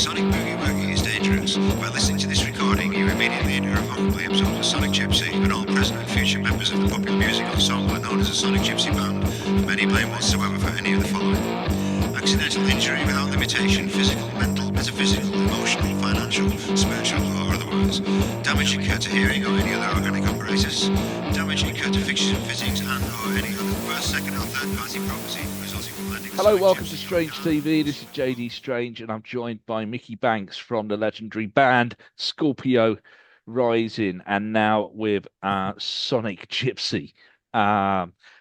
Sonic Boogie Woogie is dangerous. By listening to this recording, you immediately and irrevocably absorb a Sonic Gypsy, and all present and future members of the popular music ensemble are known as a Sonic Gypsy band, and many blame whatsoever for any of the following: accidental injury without limitation, physical, mental, metaphysical, emotional, financial, spiritual, or otherwise; damage incurred to hearing or any other organic apparatus; damage incurred to fixtures and fittings and or any other first, second, or third party property resulting from lending. Hello, welcome to Strange TV. This is JD Strange, and I'm joined by Mickey Banks from the legendary band Scorpio Rising, and now with Sonic Gypsy,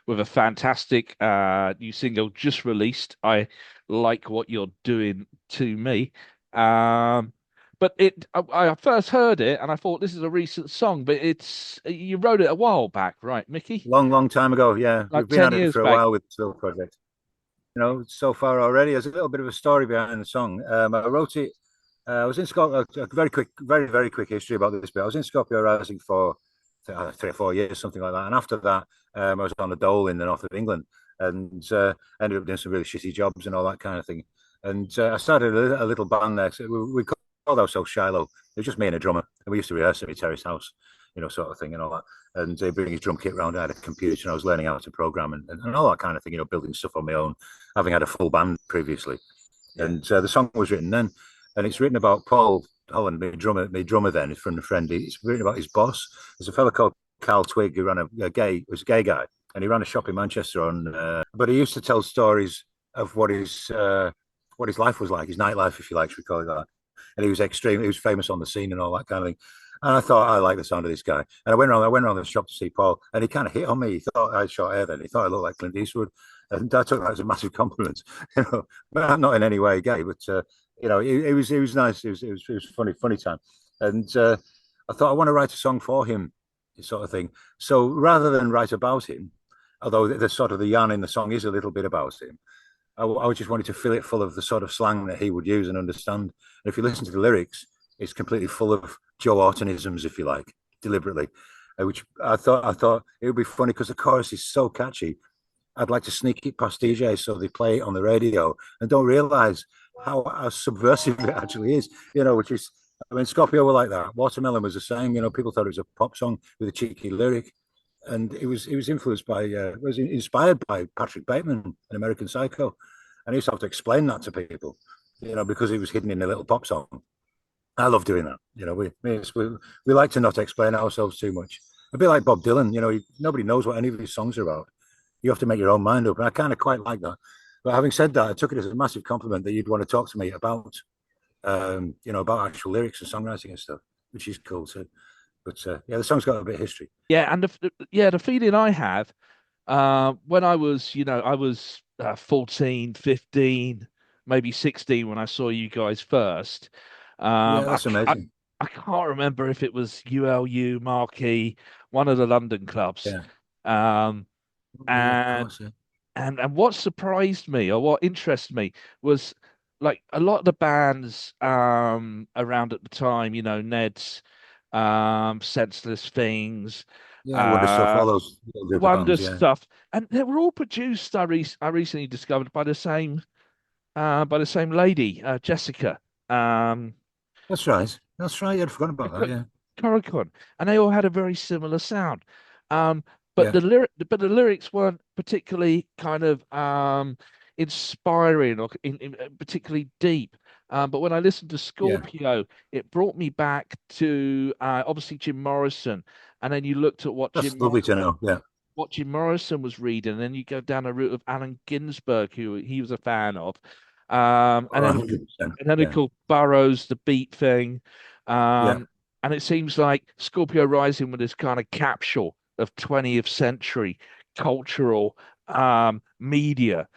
with a fantastic new single just released. I like what you're doing to me. But I first heard it and I thought this is a recent song, but you wrote it a while back, right, Mickey? Long time ago, yeah. Like We've been 10 at it years for a back. while with the Still Project. You know, so far already, there's a little bit of a story behind the song. I wrote it. I was in Scorpio. A very quick history about this bit. I was in Scorpio Rising for 3 or 4 years, something like that. And after that, I was on a dole in the north of England, and ended up doing some really shitty jobs and all that kind of thing. And I started a little band there. So we called ourselves Shiloh. It was just me and a drummer, and we used to rehearse at my terrace house, you know, sort of thing and all that. And they bring his drum kit around. I had a computer, and I was learning how to program and all that kind of thing, you know, building stuff on my own, having had a full band previously. Yeah. And the song was written then, and it's written about Paul Holland, my drummer then, from a friend. It's written about his boss. There's a fellow called Carl Twigg who ran was a gay guy, and he ran a shop in Manchester but he used to tell stories of what his life was like, his nightlife, if you like to call it that. And he was famous on the scene and all that kind of thing. And I thought, I like the sound of this guy. And I went around the shop to see Paul, and he kind of hit on me. He thought I had short hair then. He thought I looked like Clint Eastwood. And I took that as a massive compliment, you know, but I'm not in any way gay, but, you know, it was nice. It was funny time. And I thought I want to write a song for him, sort of thing. So rather than write about him, although the sort of the yarn in the song is a little bit about him, I just wanted to fill it full of the sort of slang that he would use and understand. And if you listen to the lyrics, it's completely full of Joe Ortonisms, if you like, deliberately, which I thought it would be funny because the chorus is so catchy. I'd like to sneak it past DJs so they play it on the radio and don't realize how subversive it actually is, you know, which is, I mean, Scorpio were like that. Watermelon was the same, you know, people thought it was a pop song with a cheeky lyric. And it was influenced by, was inspired by Patrick Bateman, an American Psycho. And I used to have to explain that to people, you know, because it was hidden in a little pop song. I love doing that. You know, we like to not explain ourselves too much. A bit like Bob Dylan, you know, nobody knows what any of his songs are about. You have to make your own mind up. And I kind of quite like that. But having said that, I took it as a massive compliment that you'd want to talk to me about, you know, about actual lyrics and songwriting and stuff, which is cool too. But yeah, the song's got a bit of history. Yeah, and the feeling I have when I was, you know, I was 14, 15, maybe 16 when I saw you guys first. Yeah, that's amazing. I can't remember if it was ULU, Marquee, one of the London clubs. Yeah. And what surprised me or what interested me was like a lot of the bands around at the time, you know, Ned's, Senseless Things, yeah, Wonder Stuff, all those Wonder bands, yeah. Stuff, and they were all produced. I recently discovered by the same lady, Jessica. That's right. I'd forgotten about that. Yeah, Coracle, and they all had a very similar sound. But yeah. the lyrics weren't particularly kind of inspiring or particularly deep. But when I listened to Scorpio, it brought me back to obviously Jim Morrison, and then you looked at what That's lovely to know. Yeah, what Jim Morrison was reading, and then you go down a route of Allen Ginsberg, who he was a fan of, and then they called Burroughs, the beat thing, and it seems like Scorpio Rising with this kind of capsule of 20th century cultural media.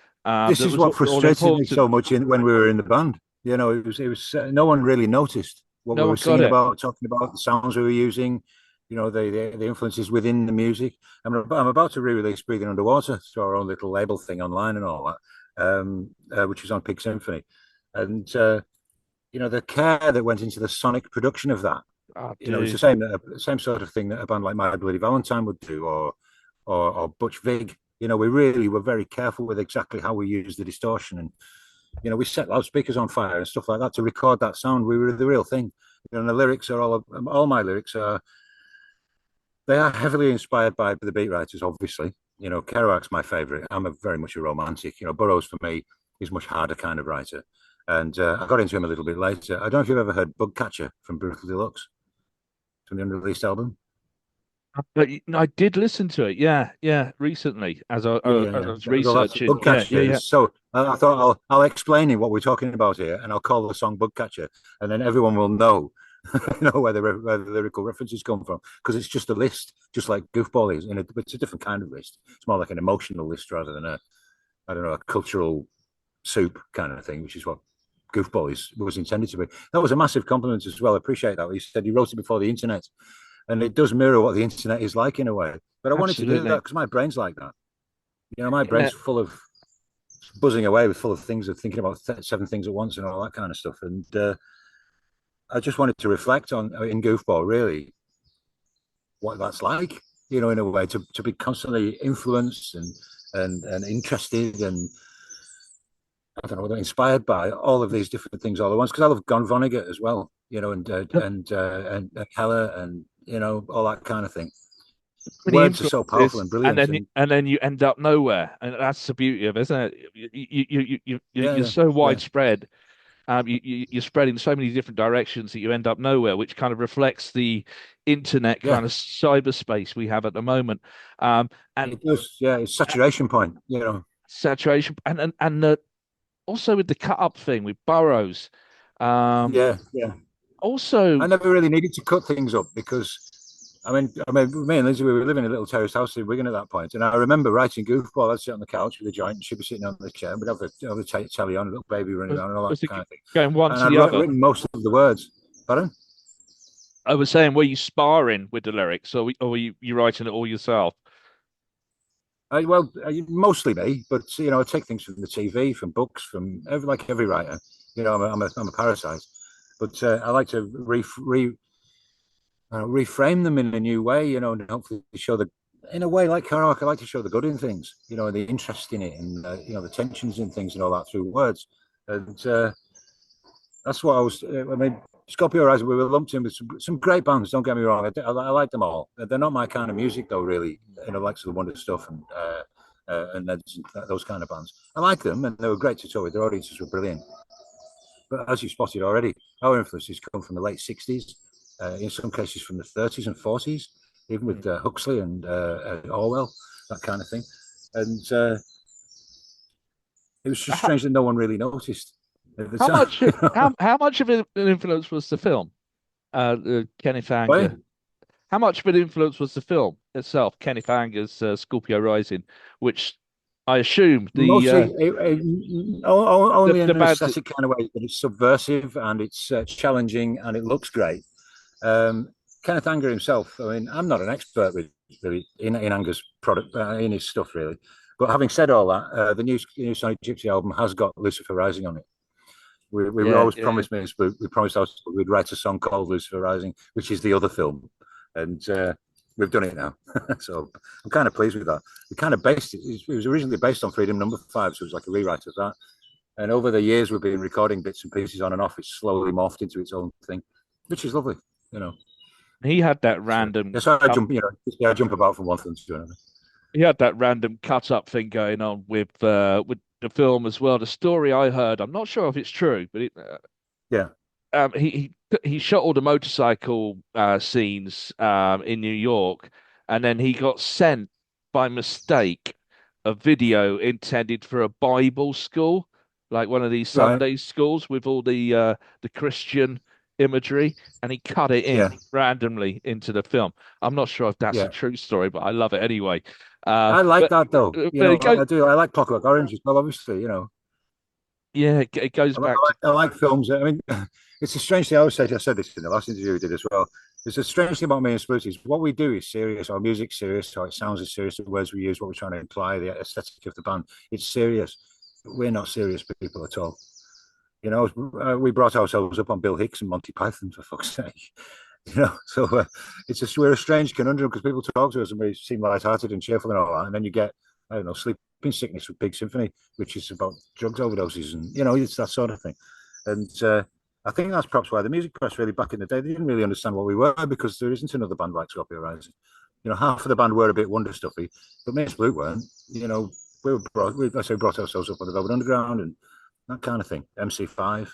This is what frustrated me so much when we were in the band. You know, it was no one really noticed what we were singing about, talking about, the sounds we were using, you know, the influences within the music. I'm about to re-release Breathing Underwater, so our own little label thing online and all that, which is on Pig Symphony. And, you know, the care that went into the sonic production of that, you know, it's the same sort of thing that a band like My Bloody Valentine would do, or Butch Vig. You know, we really were very careful with exactly how we use the distortion and, You know, we set loudspeakers on fire and stuff like that to record that sound. We were the real thing. You know, and the lyrics are all my lyrics are, they are heavily inspired by the beat writers, obviously. You know, Kerouac's my favorite. I'm very much a romantic. You know, Burroughs for me is much harder kind of writer. And I got into him a little bit later. I don't know if you've ever heard Bugcatcher from Brutal Deluxe, from the unreleased album. But I did listen to it. Yeah, yeah, recently as Yeah, I yeah, was yeah. Well, that's researching. Yeah, yeah, Bugcatcher. yeah. So I thought I'll explain what we're talking about here, and I'll call the song Bugcatcher, and then everyone will know where where the lyrical references come from, because it's just a list, just like Goofball is. It's a different kind of list. It's more like an emotional list rather than I don't know, a cultural soup kind of thing, which is what Goofball was intended to be. That was a massive compliment as well. I appreciate that. He said he wrote it before the internet, and it does mirror what the internet is like in a way. But I wanted to do that because my brain's like that. You know, my brain's full of buzzing away with full of things of thinking about 7 things at once and all that kind of stuff. And I just wanted to reflect on in Goofball really what that's like. You know, in a way to be constantly influenced and interested and I don't know, inspired by all of these different things all at once. Because I love Gon Vonnegut as well. You know, and Heller and you know all that kind of thing. Words are so powerful and brilliant, and then you end up nowhere, and that's the beauty of it, isn't it? You're so widespread. You're spreading so many different directions that you end up nowhere, which kind of reflects the internet kind of cyberspace we have at the moment. And it does, it's saturation point, you know. Saturation, and also with the cut up thing with Burroughs. Yeah. Also, I never really needed to cut things up because I mean, me and Lizzy, we were living in a little terraced house in Wigan at that point, and I remember writing Goofball. I'd sit on the couch with a joint, and she'd be sitting on the chair, and we'd have the telly on, a little baby running around, and all that kind of thing. Going one and to I'd the other. written most of the words. Pardon? I was saying, were you sparring with the lyrics, or were you writing it all yourself? Mostly me, but you know, I take things from the TV, from books, from every writer. You know, I'm a parasite, but I like to reframe them in a new way, you know, and hopefully show in a way like Kerouac, I like to show the good in things, you know, the interest in it and, you know, the tensions in things and all that through words. And that's what I mean, Scorpio Rising, we were lumped in with some great bands, don't get me wrong. I like them all. They're not my kind of music though, really, you know, like the Wonder Stuff and those kind of bands. I like them and they were great to tour with. Their audiences were brilliant. But as you spotted already, our influences come from the late 60s. In some cases from the 30s and 40s, even with Huxley and Orwell, that kind of thing. And it was just strange that no one really noticed at the time. How much of an influence was the film, Kenneth Anger? How much of an influence was the film itself, Kenneth Anger's Scorpio Rising, which I assume only in an aesthetic kind of way, but it's subversive and it's challenging and it looks great. Kenneth Anger himself, I mean, I'm not an expert really in Anger's product, in his stuff really. But having said all that, the new Sonic Gypsy album has got Lucifer Rising on it. We always promised me, we promised us we'd write a song called Lucifer Rising, which is the other film. And we've done it now. So I'm kind of pleased with that. We kind of based it was originally based on Freedom No. 5, so it was like a rewrite of that. And over the years, we've been recording bits and pieces on and off. It's slowly morphed into its own thing, which is lovely. You know, he had that random. So I jump about from one thing to another. He had that random cut up thing going on with the film as well. The story I heard, I'm not sure if it's true, but he shot all the motorcycle scenes in New York, and then he got sent by mistake a video intended for a Bible school, like one of these Sunday schools with all the Christian imagery, and he cut it in randomly into the film. I'm not sure if that's a true story, but I love it anyway. I like that though. I do. I like Clockwork Orange as well, obviously. You know. Yeah, it goes back. I like films. I mean, it's a strange thing. I said this in the last interview we did as well. It's a strange thing about me and Spooty is what we do is serious. Our music's serious. How it sounds is serious. The words we use, what we're trying to imply, the aesthetic of the band, it's serious. We're not serious people at all. You know, we brought ourselves up on Bill Hicks and Monty Python, for fuck's sake. You know, so we're a strange conundrum because people talk to us and we seem lighthearted and cheerful and all that, and then you get, I don't know, Sleepy sleeping sickness with Pig Symphony, which is about drugs overdoses, and it's that sort of thing. And I think that's perhaps why the music press really back in the day, they didn't really understand what we were, because there isn't another band like Scorpio Rising. Half of the band were a bit wonder stuffy, but Mace Blue weren't. We brought ourselves up on the Velvet Underground and that kind of thing. MC5.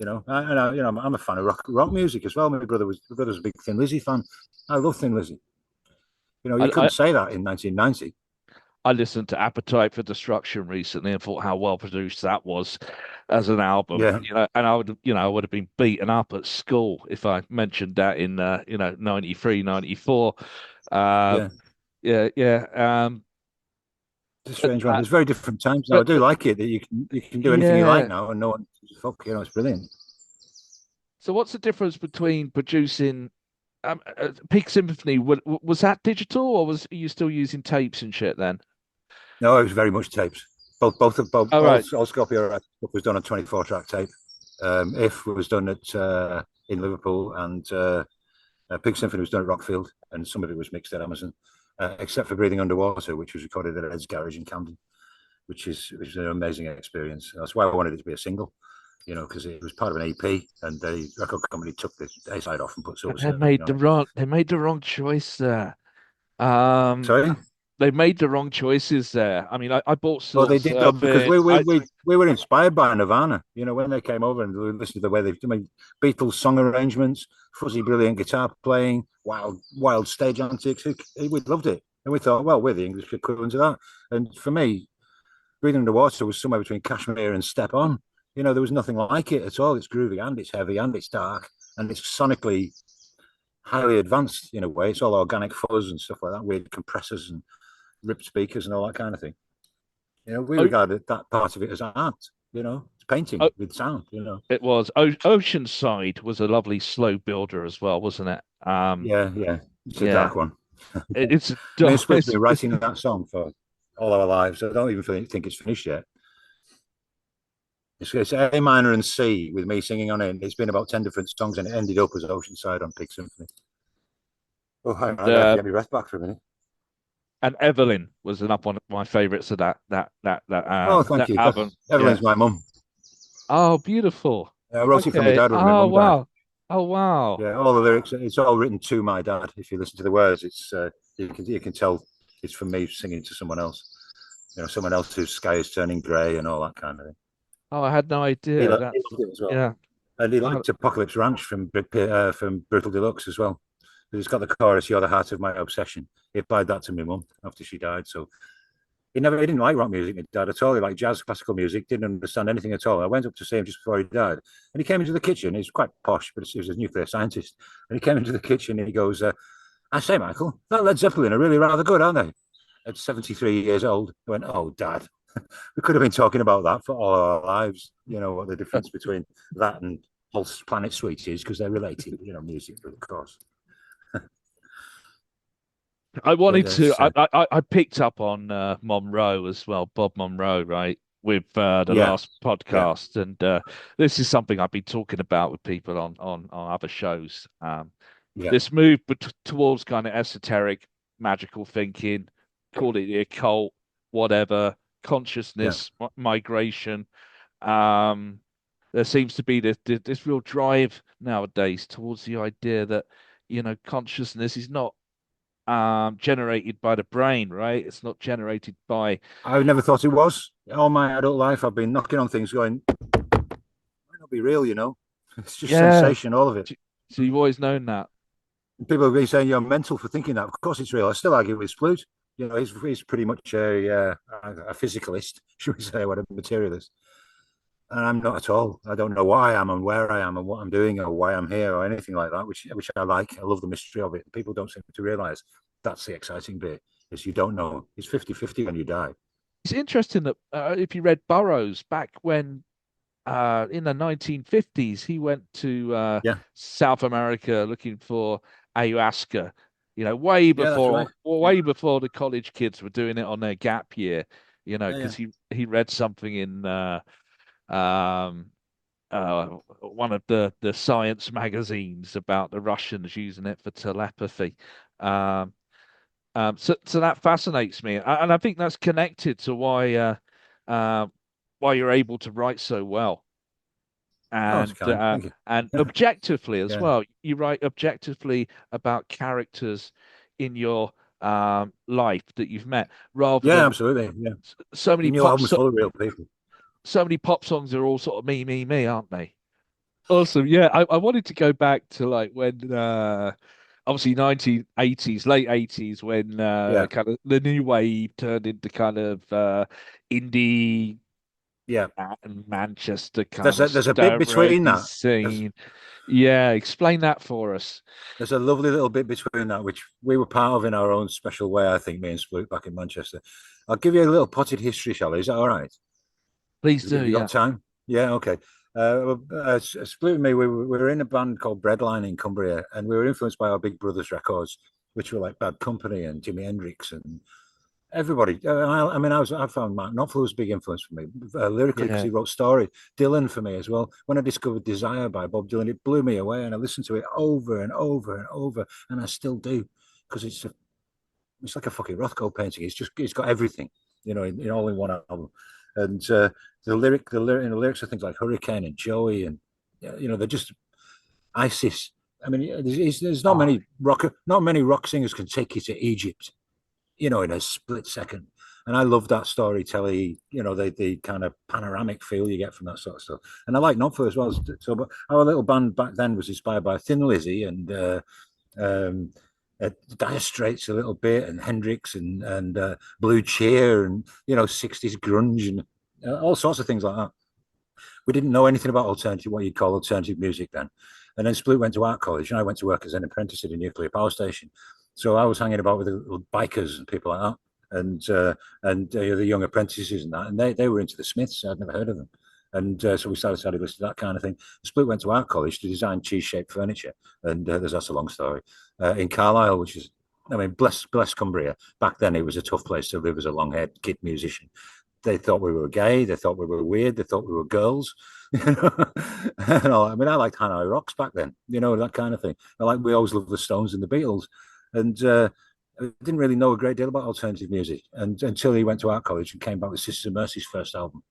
I'm a fan of rock music as well. My brother's a big Thin Lizzy fan. I love Thin Lizzy. You couldn't say that in 1990. I listened to Appetite for Destruction recently and thought how well produced that was as an album. Yeah. And I would have been beaten up at school if I mentioned that in 93, 94. Yeah. Yeah. It's a strange one. It's very different times now. I do like it that you can do anything you like now, and no one fuck. It's brilliant. So what's the difference between producing Peak Symphony? Was that digital, or was you still using tapes and shit then? No, it was very much tapes. Both Right. all Scorpio was done on 24-track tape. If it was done at in Liverpool, and Pig Symphony was done at Rockfield, and some of it was mixed at Amazon, except for Breathing Underwater, which was recorded at Ed's Garage in Camden, which is an amazing experience. That's why I wanted it to be a single, because it was part of an EP, and the record company took the A side off and put Silver Surfer. They made the wrong choice there. Sorry. They made the wrong choices there. I mean, I bought Silver. Well, they did though, because we were inspired by Nirvana. When they came over and we listened to the way they made Beatles song arrangements, fuzzy, brilliant guitar playing, wild stage antics. We loved it, and we thought, well, we're the English equivalent of that. And for me, Breathing Underwater was somewhere between Kashmir and Step On. There was nothing like it at all. It's groovy and it's heavy and it's dark and it's sonically highly advanced in a way. It's all organic fuzz and stuff like that, weird compressors and ripped speakers and all that kind of thing. We regarded that part of it as art. It's painting with sound. It was Oceanside was a lovely slow builder as well, wasn't it? Yeah. It's a dark one. It's supposed to be writing that song for all our lives. I don't even think it's finished yet. It's A minor and C with me singing on it. It's been about 10 different songs, and it ended up as Oceanside on Pig Symphony. Oh, hang on, I gotta get my breath back for a minute. And Evelyn was one of my favourites of that thank you. album. Evelyn's my mum. Oh, beautiful. I wrote it for my dad when my mum died. Oh wow. Yeah, all the lyrics. It's all written to my dad. If you listen to the words, it's you can tell it's from me singing to someone else. Someone else whose sky is turning grey and all that kind of thing. Oh, I had no idea. He loved it as well. Yeah, and he liked Apocalypse Ranch from Brutal Deluxe as well. It's got the chorus, "You're the heart of my obsession." He applied that to my mum after she died. So he didn't like rock music, my dad, at all. He liked jazz, classical music, didn't understand anything at all. I went up to see him just before he died, and he came into the kitchen. He's quite posh, but he was a nuclear scientist. And he came into the kitchen and he goes, "I say, Michael, that Led Zeppelin are really rather good, aren't they?" At 73 years old, I went, "Oh, Dad, we could have been talking about that for all our lives. What the difference between that and Pulse Planet Suite is, because they're related, music, of course." I wanted to. I picked up on Monroe as well, Bob Monroe, right, with the last podcast, and this is something I've been talking about with people on other shows. This move towards kind of esoteric, magical thinking, call it the occult, whatever, consciousness migration. There seems to be this real drive nowadays towards the idea that consciousness is not generated by the brain, right? It's not generated by. I never thought it was. All my adult life, I've been knocking on things, going, "Might not be real," It's just sensation, all of it. So you've always known that. People have been saying you're mental for thinking that. Of course, it's real. I still argue with Sploot. He's pretty much a physicalist, should we say, what a materialist. And I'm not at all. I don't know what I am and where I am and what I'm doing or why I'm here or anything like that, which I like. I love the mystery of it. People don't seem to realize that's the exciting bit, is you don't know. It's 50-50 when you die. It's interesting that if you read Burroughs back when in the 1950s, he went to South America looking for ayahuasca, way before the college kids were doing it on their gap year, because he read something in one of the science magazines about the Russians using it for telepathy. So that fascinates me, and I think that's connected to why you're able to write so well, Oh, it's kind. Thank you. and objectively as Yeah. well. You write objectively about characters in your life that you've met, rather Yeah, than absolutely. Yeah. so Your many new album's full of real people. so many pop songs are all sort of me, aren't they? Awesome. Yeah, I wanted to go back to like when obviously 1980s, late 80s, when Yeah. kind of the new wave turned into kind of indie Yeah. and Manchester kind There's of a bit between story that. There's scene. Yeah, explain that for us. there's a lovely little bit between that, which we were part of in our own special way, I think, me and Sploot back in Manchester. I'll give you a little potted history, shall I? Is that all right? Please do, Have you yeah. got time? Yeah, okay. Split with me, we were in a band called Breadline in Cumbria, and we were influenced by our Big Brothers records, which were like Bad Company and Jimi Hendrix and everybody. I found Mark Knopfler was a big influence for me lyrically because Yeah. he wrote story. Dylan for me as well. When I discovered Desire by Bob Dylan, it blew me away, and I listened to it over and over and over, and I still do because it's like a fucking Rothko painting. It's got everything, in all in one album. And the lyrics are things like Hurricane and Joey, and they're just ISIS. I mean, there's Oh, not many rock singers can take you to Egypt, in a split second. And I love that storytelling, the kind of panoramic feel you get from that sort of stuff. And I like Knopfler as well. So, but our little band back then was inspired by Thin Lizzy and um, Dire Straits a little bit, and Hendrix and Blue Cheer, and 60s grunge and all sorts of things like that. We didn't know anything about alternative, what you'd call alternative music then. And then Split went to art college, and I went to work as an apprentice at a nuclear power station. So I was hanging about with the bikers and people like that, and the young apprentices and that, and they were into the Smiths. I'd never heard of them. And so we started listening to that kind of thing. Split went to art college to design cheese-shaped furniture, and that's a long story. In Carlisle, which is, I mean, bless Cumbria. Back then, it was a tough place to live as a long-haired kid musician. They thought we were gay. They thought we were weird. They thought we were girls. I mean, I liked Hanoi Rocks back then. That kind of thing. We always loved the Stones and the Beatles, and I didn't really know a great deal about alternative music, and until he went to art college and came back with Sisters of Mercy's first album,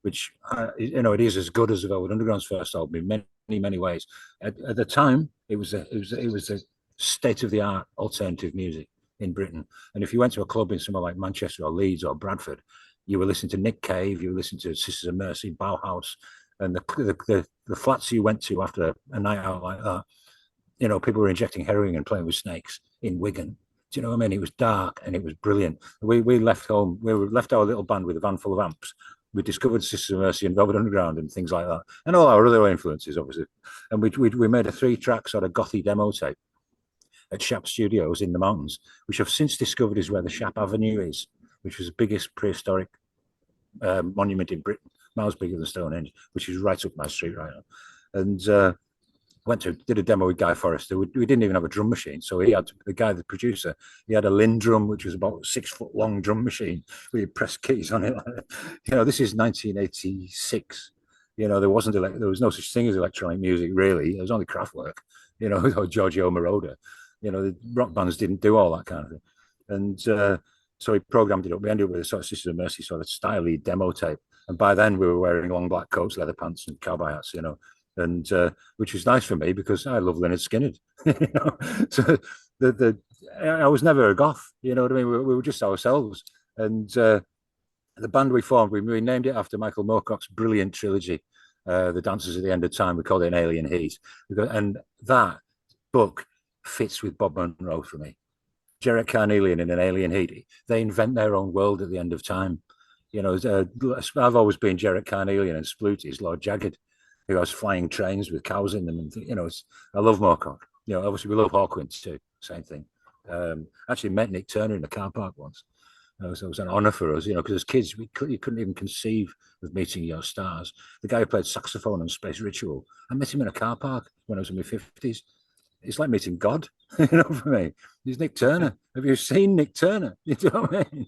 which it is as good as the Velvet Underground's first album in many ways. At the time, it was a state of the art alternative music in Britain, and if you went to a club in somewhere like Manchester or Leeds or Bradford, you were listening to Nick Cave, you were listening to Sisters of Mercy, Bauhaus, and the flats you went to after a night out like that, people were injecting heroin and playing with snakes in Wigan. Do you know what I mean? It was dark and it was brilliant. We left home. We left our little band with a van full of amps. We discovered Sisters of Mercy and Velvet Underground and things like that, and all our other influences, obviously. And we made a 3-track sort of gothy demo tape at Shap Studios in the mountains, which I've since discovered is where the Shap Avenue is, which was the biggest prehistoric monument in Britain, miles bigger than Stonehenge, which is right up my street right now. And did a demo with Guy Forrester. We didn't even have a drum machine, so the producer, he had a Linn drum, which was about 6 foot long drum machine. We had pressed keys on it. This is 1986. There was no such thing as electronic music really. It was only Kraftwerk, or Giorgio Moroder. The rock bands didn't do all that kind of thing, and so he programmed it up. We ended up with a sort of Sisters of Mercy sort of styly demo tape, and by then we were wearing long black coats, leather pants, and cowboy hats, and which was nice for me because I love Lynyrd Skynyrd. So I was never a goth. You know what I mean? We were just ourselves, and the band we formed, we named it after Michael Moorcock's brilliant trilogy, The Dancers at the End of Time. We called it An Alien Heat, and that book fits with Bob Monroe for me. Jarrett Carnelian in An Alien Heat, they invent their own world at the end of time. I've always been Jarrett Carnelian, and Sploot is Lord Jagged, who has flying trains with cows in them. And, I love Moorcock. Obviously we love Hawkwind too, same thing. Actually met Nick Turner in the car park once. So it was an honor for us, because as kids, you couldn't even conceive of meeting your stars. The guy who played saxophone on Space Ritual, I met him in a car park when I was in my 50s. It's like meeting God, for me. He's Nick Turner. Have you seen Nick Turner? You know what I mean?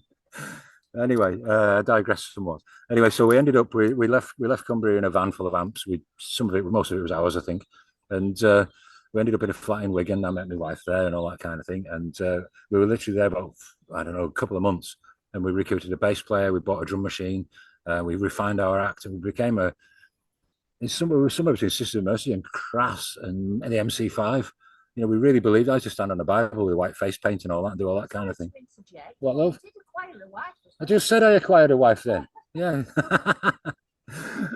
Anyway, I digress somewhat. Anyway, so we ended up we left Cumbria in a van full of amps. Most of it was ours, I think, and we ended up in a flat in Wigan. I met my wife there and all that kind of thing. And we were literally there about, I don't know, a couple of months. And we recruited a bass player. We bought a drum machine. We refined our act, and we became somewhere between Sister Mercy and Crass and the MC5. You know, we really believed I used to stand on the Bible with white face paint and all that, and do all that kind of thing. What, love? I just said I acquired a wife then. Yeah.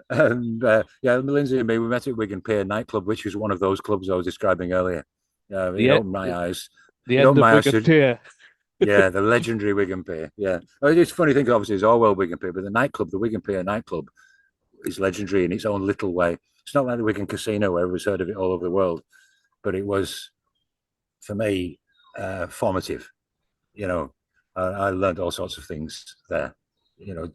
And Lindsay and me, we met at Wigan Pier nightclub, which was one of those clubs I was describing earlier. It opened my eyes. The end of Wigan Pier. Yeah, the legendary Wigan Pier. Yeah. Well, it's a funny thing, obviously, it's Orwell Wigan Pier, but the nightclub, the Wigan Pier nightclub, is legendary in its own little way. It's not like the Wigan Casino where everyone's heard of it all over the world, but it was, for me, formative. You know, I learned all sorts of things there. You know,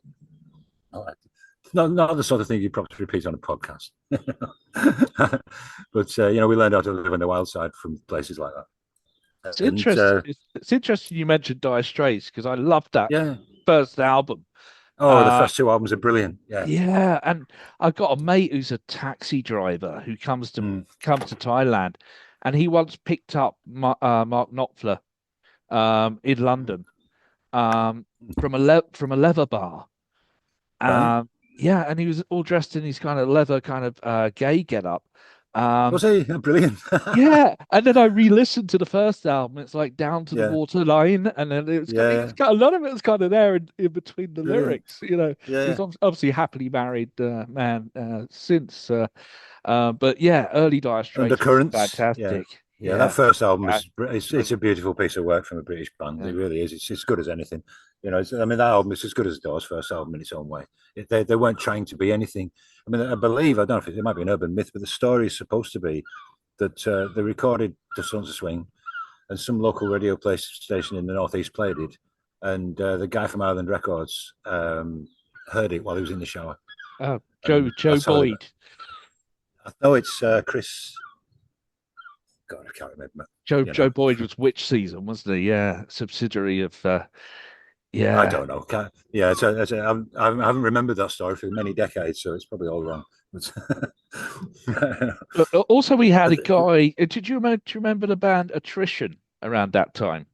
not the sort of thing you probably repeat on a podcast. But you know, we learned how to live on the wild side from places like that. It's interesting. It's interesting you mentioned Dire Straits, because I loved that first album. Oh, the first two albums are brilliant. Yeah. Yeah, and I've got a mate who's a taxi driver who comes to Thailand, and he once picked up Mark Knopfler in London from a leather bar. Yeah, and he was all dressed in his kind of leather kind of gay getup. Was he? Brilliant. Yeah, and then I re-listened to the first album. It's like Down to the Waterline, and then it was a lot of it was kind of there in between the lyrics. You know, he's obviously happily married man since. But yeah, early Dire Straits, Undercurrents, fantastic. Yeah, that first album it's a beautiful piece of work from a British band. It really is. It's as good as anything. You know, I mean, that album is as good as the Doors' first album in its own way. They weren't trying to be anything. I mean, I believe, I don't know if it might be an urban myth, but the story is supposed to be that they recorded The Sons of Swing, and some local radio station in the Northeast played it, and the guy from Island Records heard it while he was in the shower. Oh, Joe Boyd. I know it's Chris. God, I can't remember. Joe Boyd was Witch Season, wasn't he? Yeah, subsidiary of. I don't know. I haven't remembered that story for many decades, so it's probably all wrong. But also, we had a guy. Did you remember the band Attrition around that time?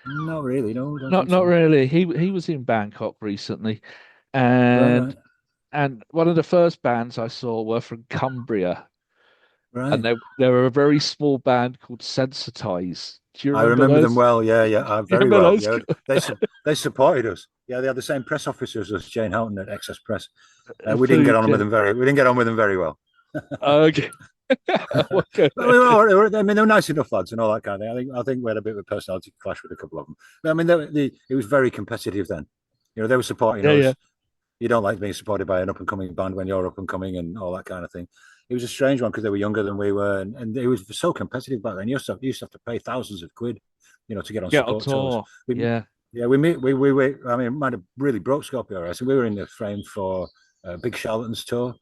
Not really. No, not really. He was in Bangkok recently, and one of the first bands I saw were from Cumbria. Right. And they were a very small band called Sensitize. Do you remember? I remember those? Them well. Yeah, very well. Yeah, they supported us. Yeah, they had the same press officers as Jane Houghton at Excess Press. We didn't get on with them very well. Okay. Okay. I mean, they were nice enough lads and all that kind of thing. I think we had a bit of a personality clash with a couple of them. But, I mean, it was very competitive then. You know, they were supporting us. Yeah. You don't like being supported by an up and coming band when you're up and coming and all that kind of thing. It was a strange one because they were younger than we were, and it was so competitive back then. You used to have to pay thousands of quid, you know, to get on support tours. We might have really broke Scorpio Rising. We were in the frame for Big Charlatans tour.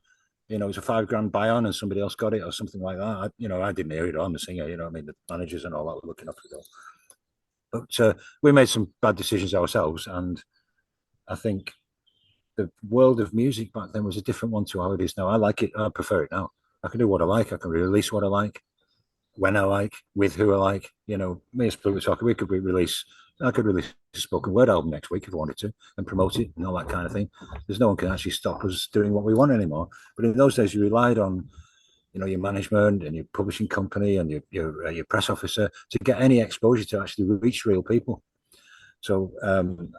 You know, it was a $5,000 buy-on, and somebody else got it or something like that. I didn't hear it on the singer. You know, what I mean, the managers and all that were looking after it all. But we made some bad decisions ourselves, and I think the world of music back then was a different one to how it is now. I like it. I prefer it now. I can do what I like. I can release what I like, when I like, with who I like. You know, me as Pluto Talker, I could release a spoken word album next week if I wanted to and promote it and all that kind of thing. There's no one can actually stop us doing what we want anymore. But in those days, you relied on, you know, your management and your publishing company and your press officer to get any exposure to actually reach real people. So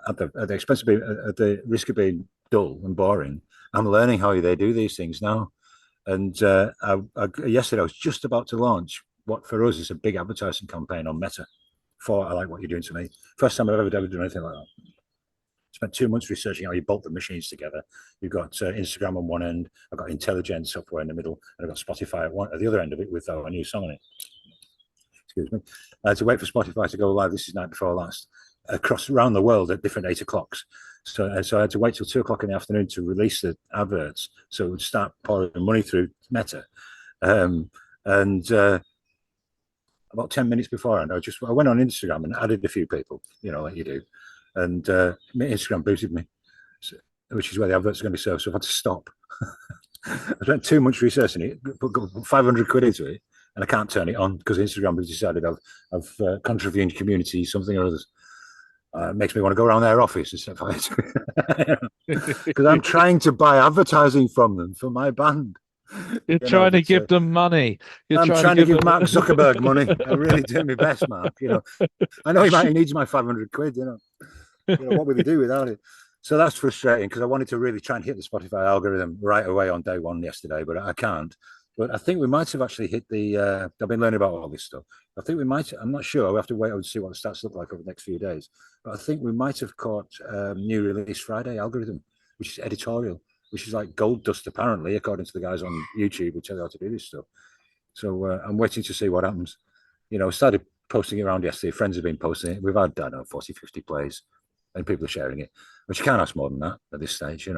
at the expense of at the risk of being dull and boring, I'm learning how they do these things now. And yesterday I was just about to launch what for us is a big advertising campaign on Meta for I Like What You're Doing to Me. First time I've ever done anything like that. Spent 2 months researching how you bolt the machines together. You've got Instagram on one end, I've got intelligent software in the middle, and I've got Spotify at the other end of it with our new song on it. Excuse me. To wait for Spotify to go live, this is night before last, around the world at different 8 o'clocks. So I had to wait till 2 o'clock in the afternoon to release the adverts, so it would start pouring money through Meta. About 10 minutes beforehand, I went on Instagram and added a few people, you know, like you do, and Instagram booted me, which is where the adverts are going to be served. So I've had to stop. I spent 2 months researching it, put 500 quid into it, and I can't turn it on because Instagram has decided I've contravened community something or others. It makes me want to go around their office and stuff like that. Because I'm trying to buy advertising from them for my band. You're trying to give them money. I'm trying to give Mark Zuckerberg money. I really do my best, Mark. I know he needs my 500 quid. What would he do without it? So that's frustrating because I wanted to really try and hit the Spotify algorithm right away on day one yesterday, but I can't. But I think we might have actually hit the. I've been learning about all this stuff. I think we might. I'm not sure. We have to wait and see what the stats look like over the next few days. But I think we might have caught new release Friday algorithm, which is editorial, which is like gold dust apparently, according to the guys on YouTube who tell you how to do this stuff. So I'm waiting to see what happens. I started posting it around yesterday. Friends have been posting it. We've had, I don't know, 40, 50 plays, and people are sharing it, which you can't ask more than that at this stage.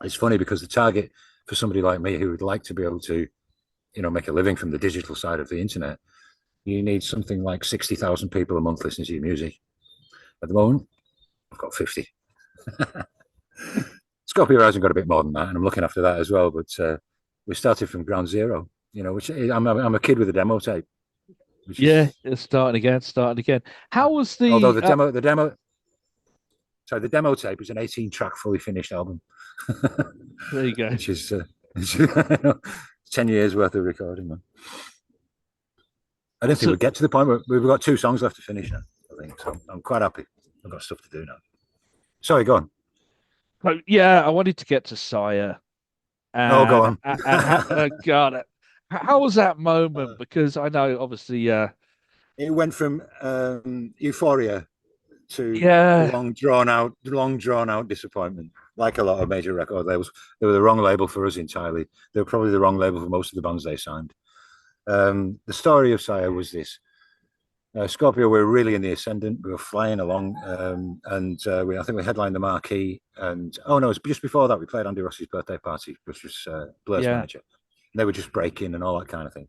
It's funny because the target for somebody like me who would like to be able to, make a living from the digital side of the internet, you need something like 60,000 people a month listening to your music. At the moment, I've got 50. Scorpio Rising got a bit more than that, and I'm looking after that as well. But we started from ground zero, which I'm a kid with a demo tape. It's starting again. How was the? Although the demo tape was an 18-track fully finished album. There you go. Which is 10 years worth of recording, man. I don't think we'll get to the point where we've got 2 songs left to finish now. I think so. I'm quite happy. I've got stuff to do now. Sorry, go on. I wanted to get to Sire. Go on. Got it. How was that moment? Because I know, obviously, it went from euphoria to long drawn out disappointment. Like a lot of major record labels, they were the wrong label for us entirely. They were probably the wrong label for most of the bands they signed. The story of Sire was this. Scorpio were really in the ascendant. We were flying along, and I think we headlined the Marquee. And it was just before that we played Andy Ross's birthday party, which was Blur's manager. And they were just breaking and all that kind of thing.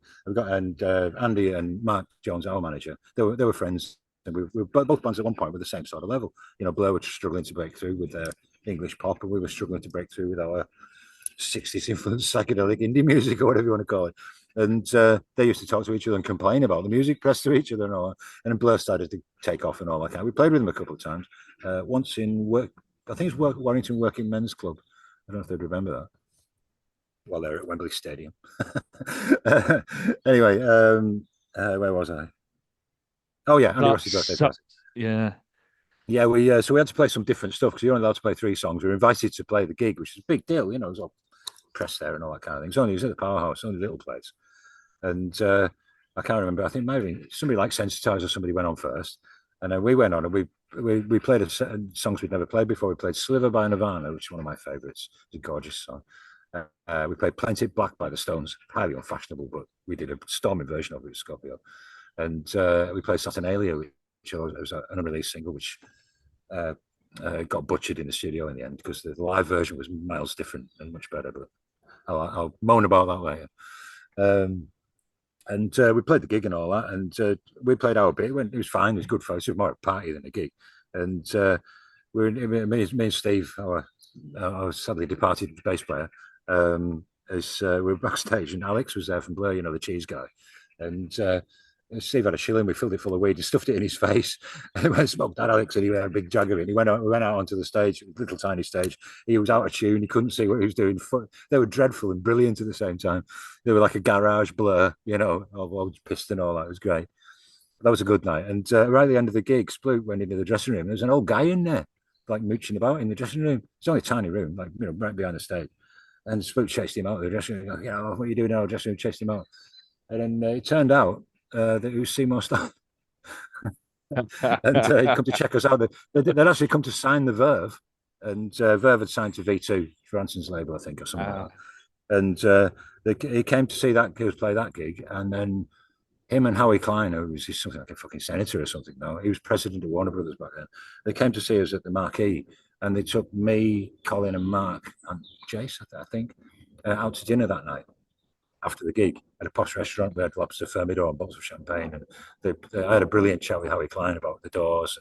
Andy and Mark Jones, our manager, they were friends. And we were both bands at one point with the same sort of level. Blur were struggling to break through with their English pop, and we were struggling to break through with our 60s influenced psychedelic indie music, or whatever you want to call it. And they used to talk to each other and complain about the music press to each other and all that. And then Blur started to take off and all that kind. We played with them a couple of times. Once in I think it's Warrington Working Men's Club. I don't know if they'd remember that. Well, they're at Wembley Stadium. Anyway, where was I? Oh yeah, Andy Ross's birthday party. Yeah, we had to play some different stuff because you're only allowed to play 3 songs. We were invited to play the gig, which is a big deal. It was all press there and all that kind of thing. It was at the Powerhouse, only little place. And I can't remember. I think maybe somebody like Sensitize or somebody went on first, and then we went on and we played songs we'd never played before. We played Sliver by Nirvana, which is one of my favourites. It's a gorgeous song. We played Plenty Black by the Stones, highly unfashionable, but we did a stormy version of it with Scorpio. And we played Saturnalia, which was an unreleased single, which got butchered in the studio in the end because the live version was miles different and much better. But I'll moan about that later. And we played the gig and all that, and we played our bit. It was fine. It was good for us. It was more a party than a gig. And me and Steve, our sadly departed bass player, we were backstage, and Alex was there from Blur, the cheese guy, and Steve had a shilling. We filled it full of weed and stuffed it in his face. And he went and smoked that, Alex, and he had a big jug of it. We went out onto the stage, little tiny stage. He was out of tune. He couldn't see what he was doing. They were dreadful and brilliant at the same time. They were like a garage Blur, all pissed and all that. It was great. That was a good night. And right at the end of the gig, Sploot went into the dressing room. There was an old guy in there, like mooching about in the dressing room. It's only a tiny room, like, right behind the stage. And Sploot chased him out of the dressing room. Like, what are you doing now? Dressing room, chased him out. And then it turned out that it was Seymour Stein. And he'd come to check us out. They'd actually come to sign the Verve, and Verve had signed to V2 for Anson's label, I think, or something like that. And he came to see that play that gig, and then him and Howie Klein, who was something like a fucking senator or something now, he was president of Warner Brothers back then. They came to see us at the Marquee, and they took me, Colin, and Mark and Jace, I think, out to dinner that night. after the gig at a posh restaurant. We had lobster thermidor and bottles of champagne, and I had a brilliant chat with Howie Klein about the Doors.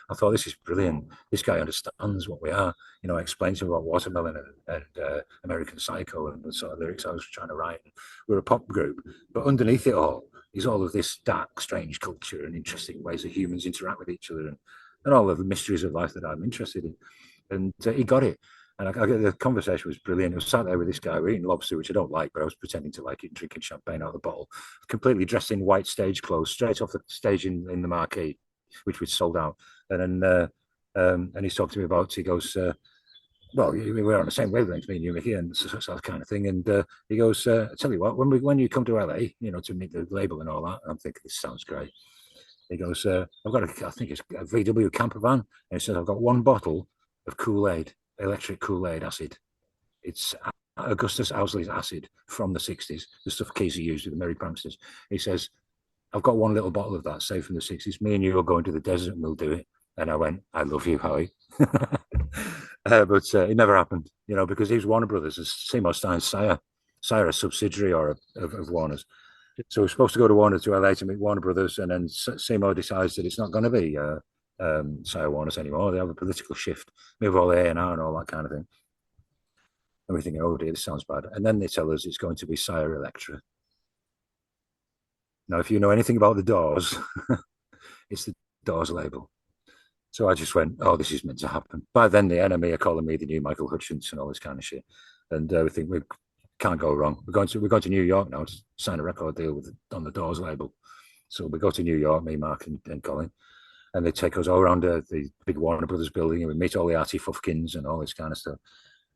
I thought, this is brilliant. This guy understands what we are. You know, I explained to him about Watermelon and American Psycho and the sort of lyrics I was trying to write. We're a pop group, but underneath it all is all of this dark, strange culture and interesting ways that humans interact with each other, and all of the mysteries of life that I'm interested in. And he got it. And the conversation was brilliant. I was sat there with this guy, we're eating lobster, which I don't like, but I was pretending to like it and drinking champagne out of the bottle, completely dressed in white stage clothes, straight off the stage in the marquee, which we'd sold out. And then and he's talking to me about, he goes, well, we were on the same wavelength, me and you, Mickey, and so that kind of thing. And he goes, I tell you what, when you come to LA, you know, to meet the label and all that, I'm thinking, this sounds great. He goes, I've got I think it's a VW camper van. And he says, I've got one bottle of Kool-Aid, electric Kool-Aid acid. It's Augustus Ousley's acid from the 60s, the stuff Casey used with the Merry Pranksters. He says, I've got one little bottle of that, saved from the 60s. Me and you will go into the desert and we'll do it. And I went, I love you, Howie. But it never happened, you know, because he was Warner Brothers, as Seymour Stein's Sire, a subsidiary of Warner's. So we're supposed to go to Warner to LA to meet Warner Brothers, and then Seymour decides that it's not going to be Sire Warner's anymore. They have a political shift, move all the A&R and all that kind of thing. And we think, oh dear, this sounds bad. And then they tell us it's going to be Sire Electra. Now, if you know anything about the Doors, it's the Doors label. So I just went, oh, this is meant to happen. By then, the enemy are calling me the new Michael Hutchence and all this kind of shit. And we think we can't go wrong. We're going to New York now to sign a record deal on the Doors label. So we go to New York, me, Mark, and Colin, and they take us all around the big Warner Brothers building, and we meet all the arty fuffkins and all this kind of stuff.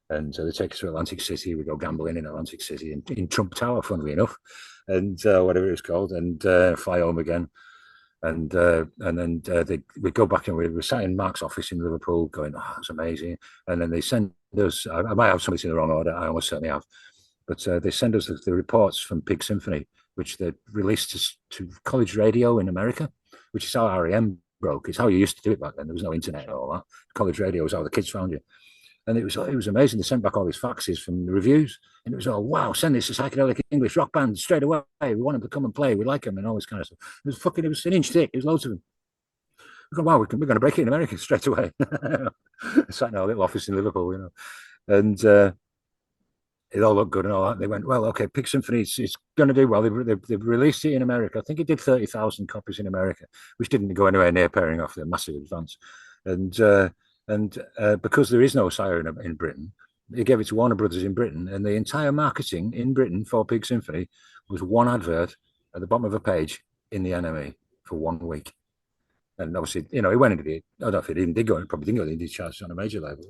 And they take us to Atlantic City. We go gambling in Atlantic City, in Trump Tower, funnily enough, and whatever it's called, and fly home again. And then we go back, and we're sat in Mark's office in Liverpool going, oh, that's amazing. And then they send us, I might have something in the wrong order, I almost certainly have, but they send us the reports from Pig Symphony, which they released to college radio in America, which is how REM broke. It's how you used to do it back then. There was no internet and all that. College radio was how the kids found you. And it was amazing. They sent back all these faxes from the reviews, and it was all, wow, send this to psychedelic English rock band straight away. We want them to come and play. We like them and all this kind of stuff. It was an inch thick. It was loads of them. We go, wow, we're going to break it in America straight away. Sat in our little office in Liverpool, you know, and it all looked good and all that. They went, well, okay, Pig Symphony, it's going to do well. They've released it in America. I think it did 30,000 copies in America, which didn't go anywhere near pairing off the massive advance. And because there is no Sire in Britain, they gave it to Warner Brothers in Britain, and the entire marketing in Britain for Pig Symphony was one advert at the bottom of a page in the NME for 1 week. And obviously, you know, it went into I don't know if it even did go, it probably didn't go into charts on a major label.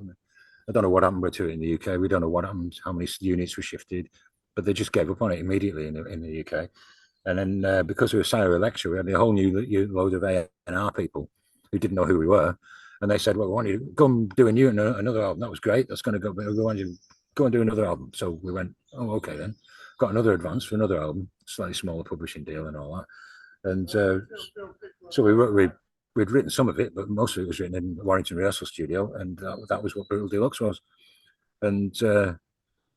I don't know what happened to it in the UK. We don't know what happened, how many units were shifted, but they just gave up on it immediately in the UK. And then because we were Sire Electra, we had a whole new load of A&R people who didn't know who we were. And they said, well, we want you to come do another album. That was great. That's going to go, but we want you to go and do another album. So we went, oh, okay then. Got another advance for another album, slightly smaller publishing deal and all that. And so we'd written some of it, but most of it was written in Warrington Rehearsal Studio. And that was what Brutal Deluxe was. And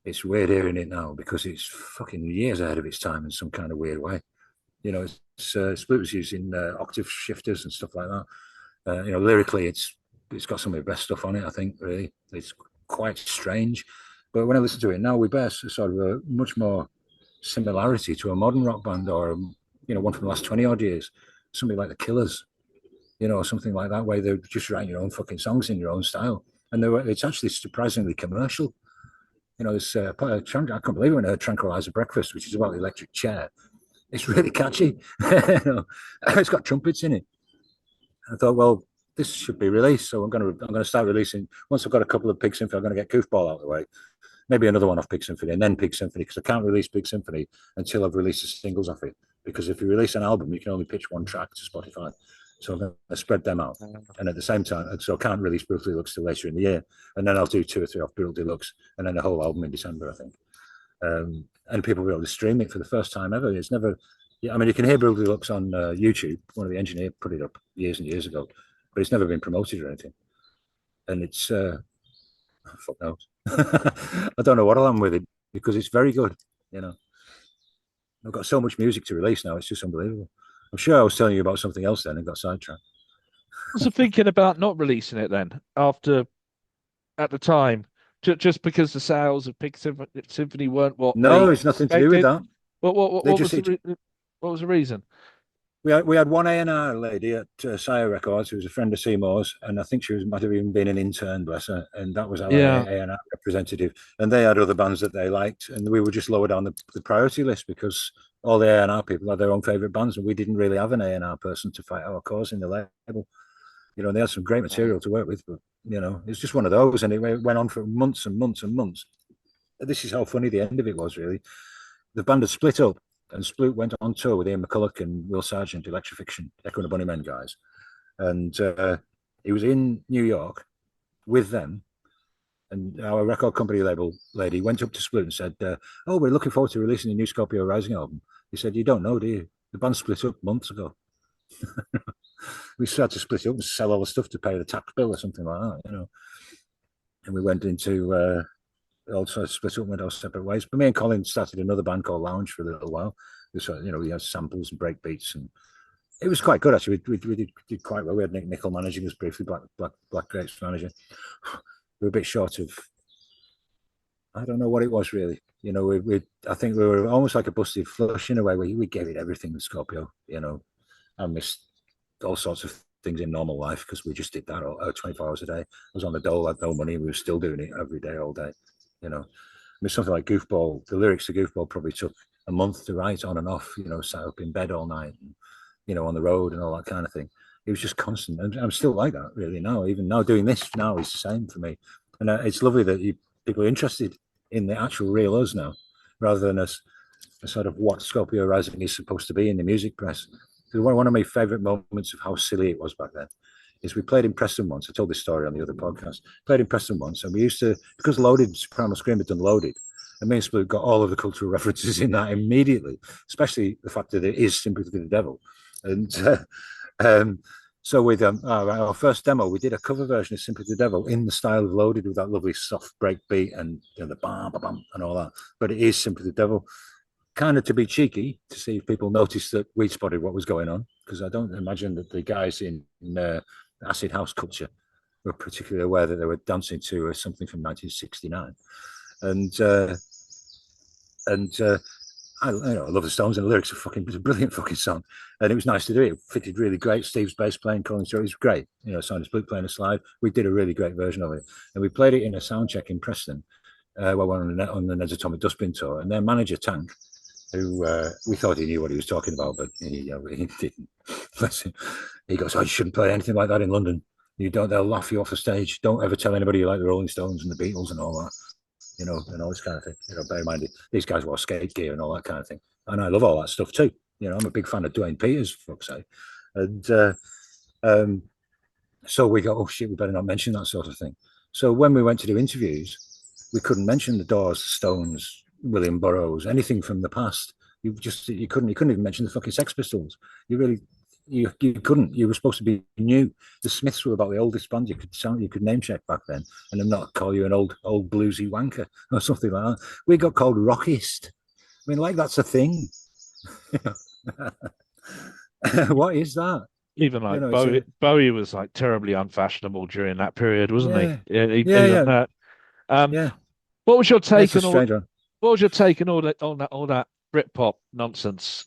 it's weird hearing it now because it's fucking years ahead of its time in some kind of weird way. You know, Split was using octave shifters and stuff like that. You know, lyrically, it's got some of the best stuff on it, I think, really. It's quite strange. But when I listen to it now, we bear sort of a much more similarity to a modern rock band or, you know, one from the last 20 odd years. Something like The Killers, you know, something like that, where they're just writing your own fucking songs in your own style. And it's actually surprisingly commercial. You know, there's I can't believe it when I heard Tranquilizer Breakfast, which is about the electric chair. It's really catchy. You know, it's got trumpets in it. I thought, well, this should be released, so I'm going to start releasing. Once I've got a couple of Pig Symphony, I'm going to get Goofball out of the way, maybe another one off Pig Symphony, and then Pig Symphony, because I can't release Pig Symphony until I've released the singles off it. Because if you release an album, you can only pitch one track to Spotify, so I'm going to spread them out. And at the same time, so I can't release Brutal Deluxe till later in the year, and then I'll do 2 or 3 off Brutal Deluxe, and then the whole album in December, I think. And people will be able to stream it for the first time ever. It's never. Yeah, I mean, you can hear Brutal Deluxe on YouTube. One of the engineers put it up years and years ago, but it's never been promoted or anything. And it's, fuck knows. I don't know what I'll have with it because it's very good, you know. I've got so much music to release now. It's just unbelievable. I'm sure I was telling you about something else then and got sidetracked. Was I thinking about not releasing it then after at the time, just because the sales of Symphony weren't what they No, it's nothing to do with expected? that. They What just was what was the reason? we had one A&R lady at Sire Records who was a friend of Seymour's, and I think might have even been an intern, bless her, and that was our Yeah. A&R representative. And they had other bands that they liked, and we were just lower down the priority list because all the A&R people had their own favourite bands, and we didn't really have an A&R person to fight our cause in the label. You know, they had some great material to work with, but you know, it's just one of those, and it went on for months and months and months. This is how funny the end of it was, really. The band had split up, and Sploot went on tour with Ian McCulloch and Will Sargent, Electra Fiction, Echo and the Bunnymen guys. And he was in New York with them. And our record company label lady went up to Sploot and said, oh, we're looking forward to releasing the new Scorpio Rising album. He said, you don't know, do you? The band split up months ago. We started to split up and sell all the stuff to pay the tax bill or something like that, you know. And we went into also split up and went our separate ways. But me and Colin started another band called Lounge for a little while. You know, we had samples and break beats, and it was quite good actually. We did quite well. We had Nick Nickel managing us briefly, Black Grapes manager. We were a bit short of, I don't know what it was really. You know, I think we were almost like a busted flush in a way where we gave it everything with Scorpio. You know, I missed all sorts of things in normal life because we just did that 24 hours a day. I was on the dole, had no money. We were still doing it every day, all day. You know, I mean, something like Goofball, the lyrics to Goofball probably took a month to write on and off, you know, sat up in bed all night, and, you know, on the road and all that kind of thing. It was just constant. And I'm still like that really now. Even now doing this now is the same for me. And it's lovely that people are interested in the actual real us now, rather than a sort of what Scorpio Rising is supposed to be in the music press. One of my favourite moments of how silly it was back then is we played in Preston once. I told this story on the other podcast. Played in Preston once, and we used to, because Loaded, Primal Scream had done Loaded, and me and Sploot got all of the cultural references in that immediately, especially the fact that it is Sympathy for the Devil. And so with our first demo, we did a cover version of Sympathy for the Devil in the style of Loaded with that lovely soft break beat and, you know, the bam, bam, bam, and all that. But it is Sympathy for the Devil, kind of to be cheeky, to see if people noticed that we spotted what was going on, because I don't imagine that the guys in acid house culture were particularly aware that they were dancing to something from 1969. I love the Stones, and the lyrics are it's a brilliant fucking song, and it was nice to do it. It fitted really great. Steve's bass playing, Colin Stewart, it was great. You know, Simon Sploot playing a slide. We did a really great version of it, and we played it in a sound check in Preston. While we were on the Ned's Atomic Dustbin tour, and their manager Tank, who we thought he knew what he was talking about, but he didn't. Bless him. He goes, "Oh, you shouldn't play anything like that in London. They'll laugh you off the stage. Don't ever tell anybody you like the Rolling Stones and the Beatles and all that, you know, and all this kind of thing. You know, bear in mind these guys wore skate gear and all that kind of thing, and I love all that stuff too. You know, I'm a big fan of Dwayne Peters, for fuck's sake, and so we go, oh shit, we better not mention that sort of thing. So when we went to do interviews, we couldn't mention the Doors, the Stones, William Burroughs, anything from the past. You couldn't even mention the fucking Sex Pistols. You couldn't. You were supposed to be new. The Smiths were about the oldest band you could name check back then, and then not call you an old bluesy wanker or something like that. We got called rockist. I mean, like that's a thing. What is that? Even like, you know, Bowie was like terribly unfashionable during that period, wasn't he? Yeah. Yeah. What was your take on all? One. What was your take on all that Britpop nonsense?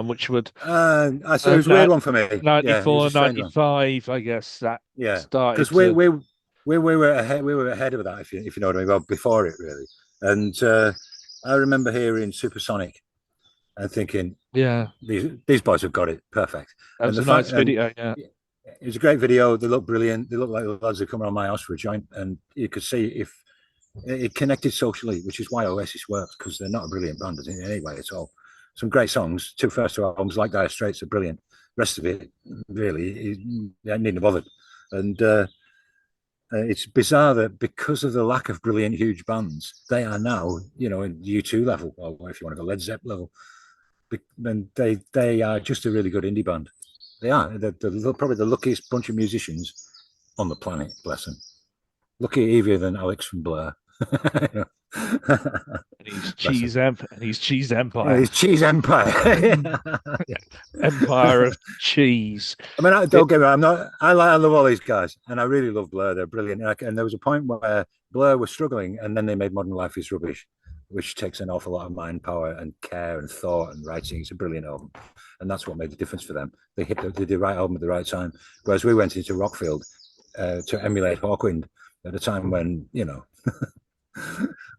Which would it was a weird one for me. 94, 95, I guess that started because we were ahead of that, if you know what I mean. Well, before it really, and I remember hearing Supersonic and thinking, yeah, these boys have got it perfect. That was a nice video. Yeah, it was a great video. They look brilliant. They look like the lads who come around my house for a joint, and you could see if it connected socially, which is why Oasis worked, because they're not a brilliant band in any way at all. Some great songs. First two albums, like Dire Straits, are brilliant. Rest of it, really, they needn't have bothered. And it's bizarre that because of the lack of brilliant, huge bands, they are now, you know, in U2 level, or if you want to go Led Zepp level. And they are just a really good indie band. They are. They're probably the luckiest bunch of musicians on the planet, bless them. Luckier even than Alex from Blur. And he's cheese empire. He's cheese empire. Empire of cheese. I mean, don't get me wrong. I love all these guys, and I really love Blur. They're brilliant. And there was a point where Blur was struggling, and then they made Modern Life is Rubbish, which takes an awful lot of mind power and care and thought and writing. It's a brilliant album, and that's what made the difference for them. They did the right album at the right time. Whereas we went into Rockfield to emulate Hawkwind at a time when, you know,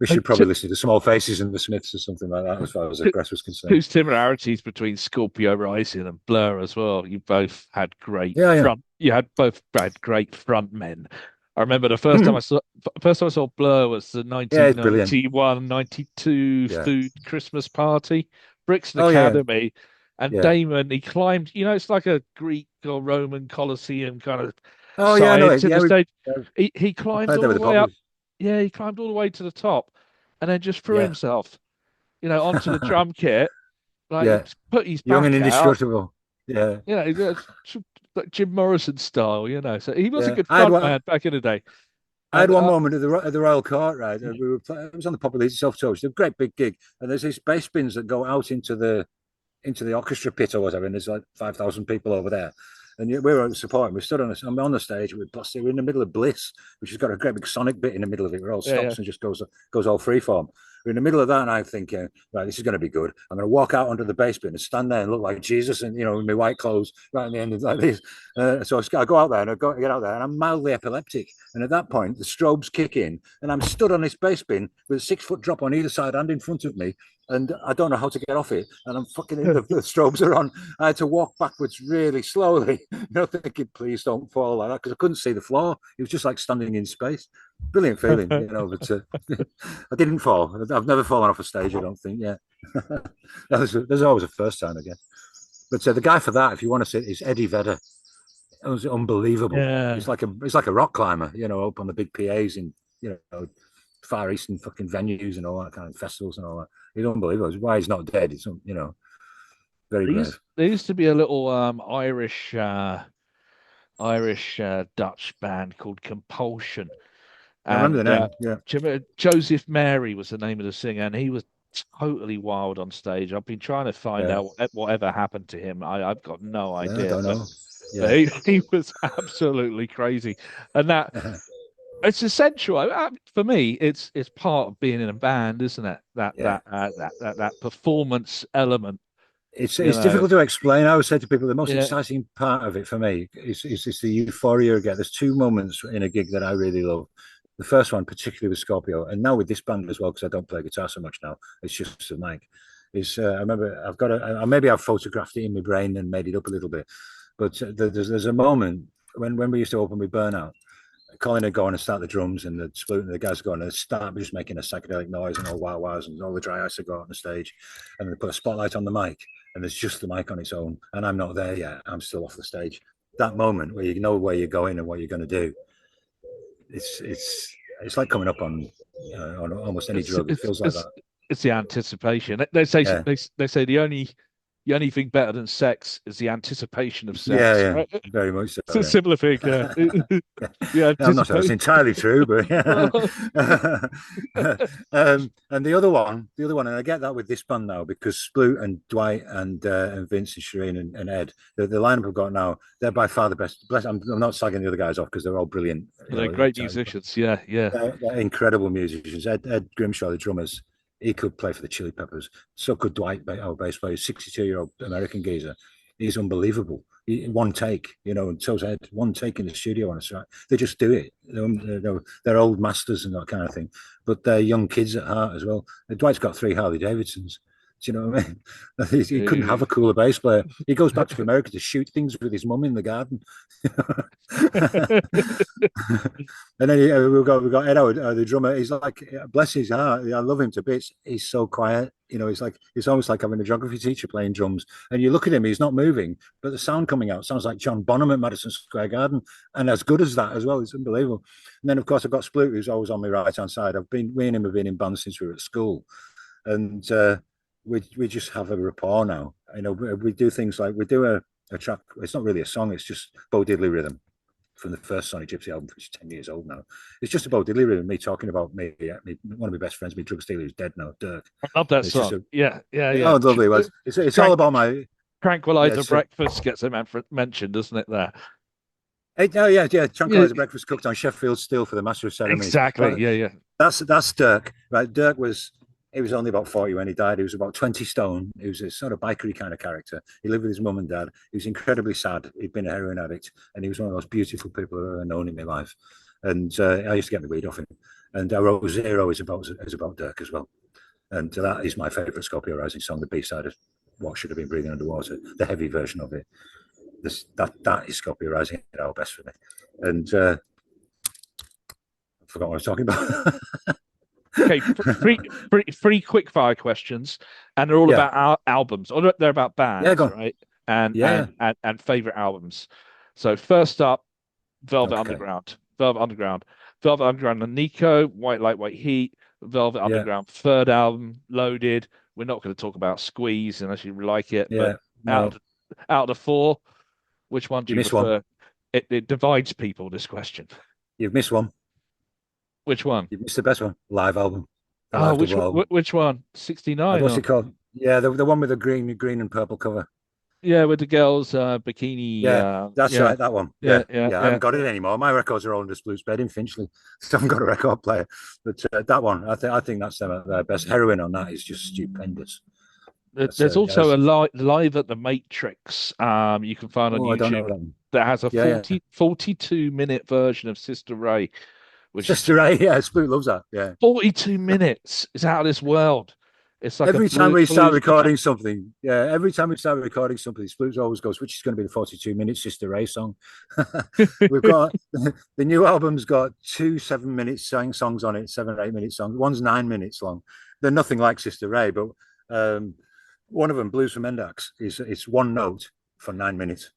we should probably listen to Small Faces and the Smiths or something like that, as far as the press was concerned. Two similarities between Scorpio Rising and Blur as well. You both had great both had great front men. I remember the first time I saw Blur was the 1991-92 food Christmas party, Brixton Academy, and Damon. He climbed. You know, it's like a Greek or Roman Colosseum kind of. The stage. He climbed all the way up. Yeah, he climbed all the way to the top, and then just threw himself, you know, onto the drum kit. Put his young and indestructible. Out. Like Jim Morrison style, you know. So he was a good front man back in the day. I had one moment at the Royal Court, right? We were it was on the Popular Self-Tour. It's a great big gig, and there's these bass bins that go out into the orchestra pit or whatever, and there's like 5,000 people over there. And we were supporting. We stood I'm on the stage. We're in the middle of Bliss, which has got a great big sonic bit in the middle of it, where it all stops and just goes all freeform. We're in the middle of that, and I'm thinking, right, this is going to be good. I'm going to walk out onto the bass bin and stand there and look like Jesus, and, you know, in my white clothes, right at the end of like this. So I go out there, and I get out there, and I'm mildly epileptic. And at that point, the strobes kick in, and I'm stood on this bass bin with a 6-foot drop on either side and in front of me, and I don't know how to get off it. And I'm fucking the strobes are on. I had to walk backwards really slowly, you know, thinking, please don't fall like that, because I couldn't see the floor. It was just like standing in space. Brilliant feeling, you know. But I didn't fall. I've never fallen off a stage, I don't think. Yeah, there's always a first time, I guess. But the guy for that, if you want to see it, is Eddie Vedder. It was unbelievable. Yeah. He's like a rock climber, you know, up on the big PAs in, you know, Far Eastern fucking venues and all that kind of festivals and all that. He's unbelievable. It's why he's not dead. It's, you know, very brave. There used to be a little Irish Dutch band called Compulsion. I remember the name. Yeah, Joseph Mary was the name of the singer, and he was totally wild on stage. I've been trying to find out whatever happened to him. I've got no idea. I don't know. But he was absolutely crazy, and that it's essential for me. It's part of being in a band, isn't it? That performance element. It's difficult to explain. I always say to people, the most exciting part of it for me is the euphoria you get. There's two moments in a gig that I really love. The first one, particularly with Scorpio, and now with this band as well, because I don't play guitar so much now. It's just a mic. I remember maybe I've photographed it in my brain and made it up a little bit. But there's a moment when we used to open with Burnout. Colin would go on and start the drums, and the Splut and the guys would go on and start just making a psychedelic noise, and all wow-wows, and all the dry ice would go out on the stage, and they put a spotlight on the mic, and there's just the mic on its own, and I'm not there yet. I'm still off the stage. That moment where you know where you're going and what you're going to do, it's like coming up on almost any drug. It feels like that. It's the anticipation. They say the only thing better than sex is the anticipation of sex. Yeah, right? Very much so. It's a similar thing. Yeah. I'm not sure it's entirely true, but and the other one, and I get that with this band now, because Splut and Dwight and Vince and Shireen and Ed, the lineup I've got now, they're by far the best. I'm not slagging the other guys off, because they're all brilliant. They're great musicians. Yeah. They're incredible musicians. Ed Grimshaw, the drummers. He could play for the Chili Peppers. So could Dwight, our bass player, 62-year-old American geezer. He's unbelievable. One take, you know, and so's Ed. One take in the studio on a track. They just do it. They're old masters and that kind of thing. But they're young kids at heart as well. Dwight's got 3 Harley Davidsons. Do you know what I mean? He couldn't have a cooler bass player. He goes back to America to shoot things with his mum in the garden. And then we've got Ed Howard, the drummer. He's like, bless his heart, I love him to bits. He's so quiet. You know, it's almost like having a geography teacher playing drums. And you look at him, he's not moving, but the sound coming out sounds like John Bonham at Madison Square Garden, and as good as that as well. It's unbelievable. And then of course I've got Splut, who's always on my right hand side. We and him have been in bands since we were at school, and we just have a rapport now. You know, we do things like we do a track. It's not really a song. It's just Bo Diddley rhythm. from the first Sonic Gypsy album, which is 10 years old now. It's just about delirium and me talking about me, one of my best friends, me drug dealer, who's dead now, Dirk. I love that song. Yeah. Oh, lovely. Well, it's all about my Tranquilizer breakfast gets mentioned, doesn't it? There. Tranquilizer breakfast cooked on Sheffield steel for the master of ceremonies. Exactly. Well, yeah. That's Dirk. Right. Dirk was only about 40 when he died. He was about 20 stone. He was a sort of bikery kind of character. He lived with his mum and dad. He was incredibly sad. He'd been a heroin addict, and he was one of the most beautiful people I've ever known in my life. And I used to get my weed off him. And I wrote Zero is about Dirk as well. And that is my favourite Scorpio Rising song, the B-side of What Should Have Been Breathing Underwater, the heavy version of it. That is Scorpio Rising at our best for me. And I forgot what I was talking about. Okay, three quick fire questions, and they're all about our albums, or they're about bands, right? And favorite albums. So first up, Velvet Underground, and Nico, White Light, White Heat, Velvet Underground, third album, Loaded. We're not going to talk about Squeeze unless you like it, but out of the four, which one do you prefer? One. It divides people, this question. You've missed one. Which one? You missed the best one. Live album. Which one? 69. What's it called? Yeah, the one with the green and purple cover. Yeah, with the girls bikini. Yeah, that's right. That one. Yeah. I haven't got it anymore. My records are all in the Splute's bed in Finchley. So I haven't got a record player. But that one, I think that's their best. Heroin on that is just stupendous. There's also a live at the Matrix. You can find on YouTube that has a 42-minute version of Sister Ray. Sister Ray, Splute loves that. Yeah, 42 minutes. It's out of this world. It's like every time we start recording something. Yeah, every time we start recording something, Splute always goes, which is going to be the 42-minute Sister Ray song. We've got the new album's got 2 7-minute songs on it, 7 or 8 minute songs. One's 9 minutes long. They're nothing like Sister Ray, but one of them, Blues from Endax, it's one note for 9 minutes.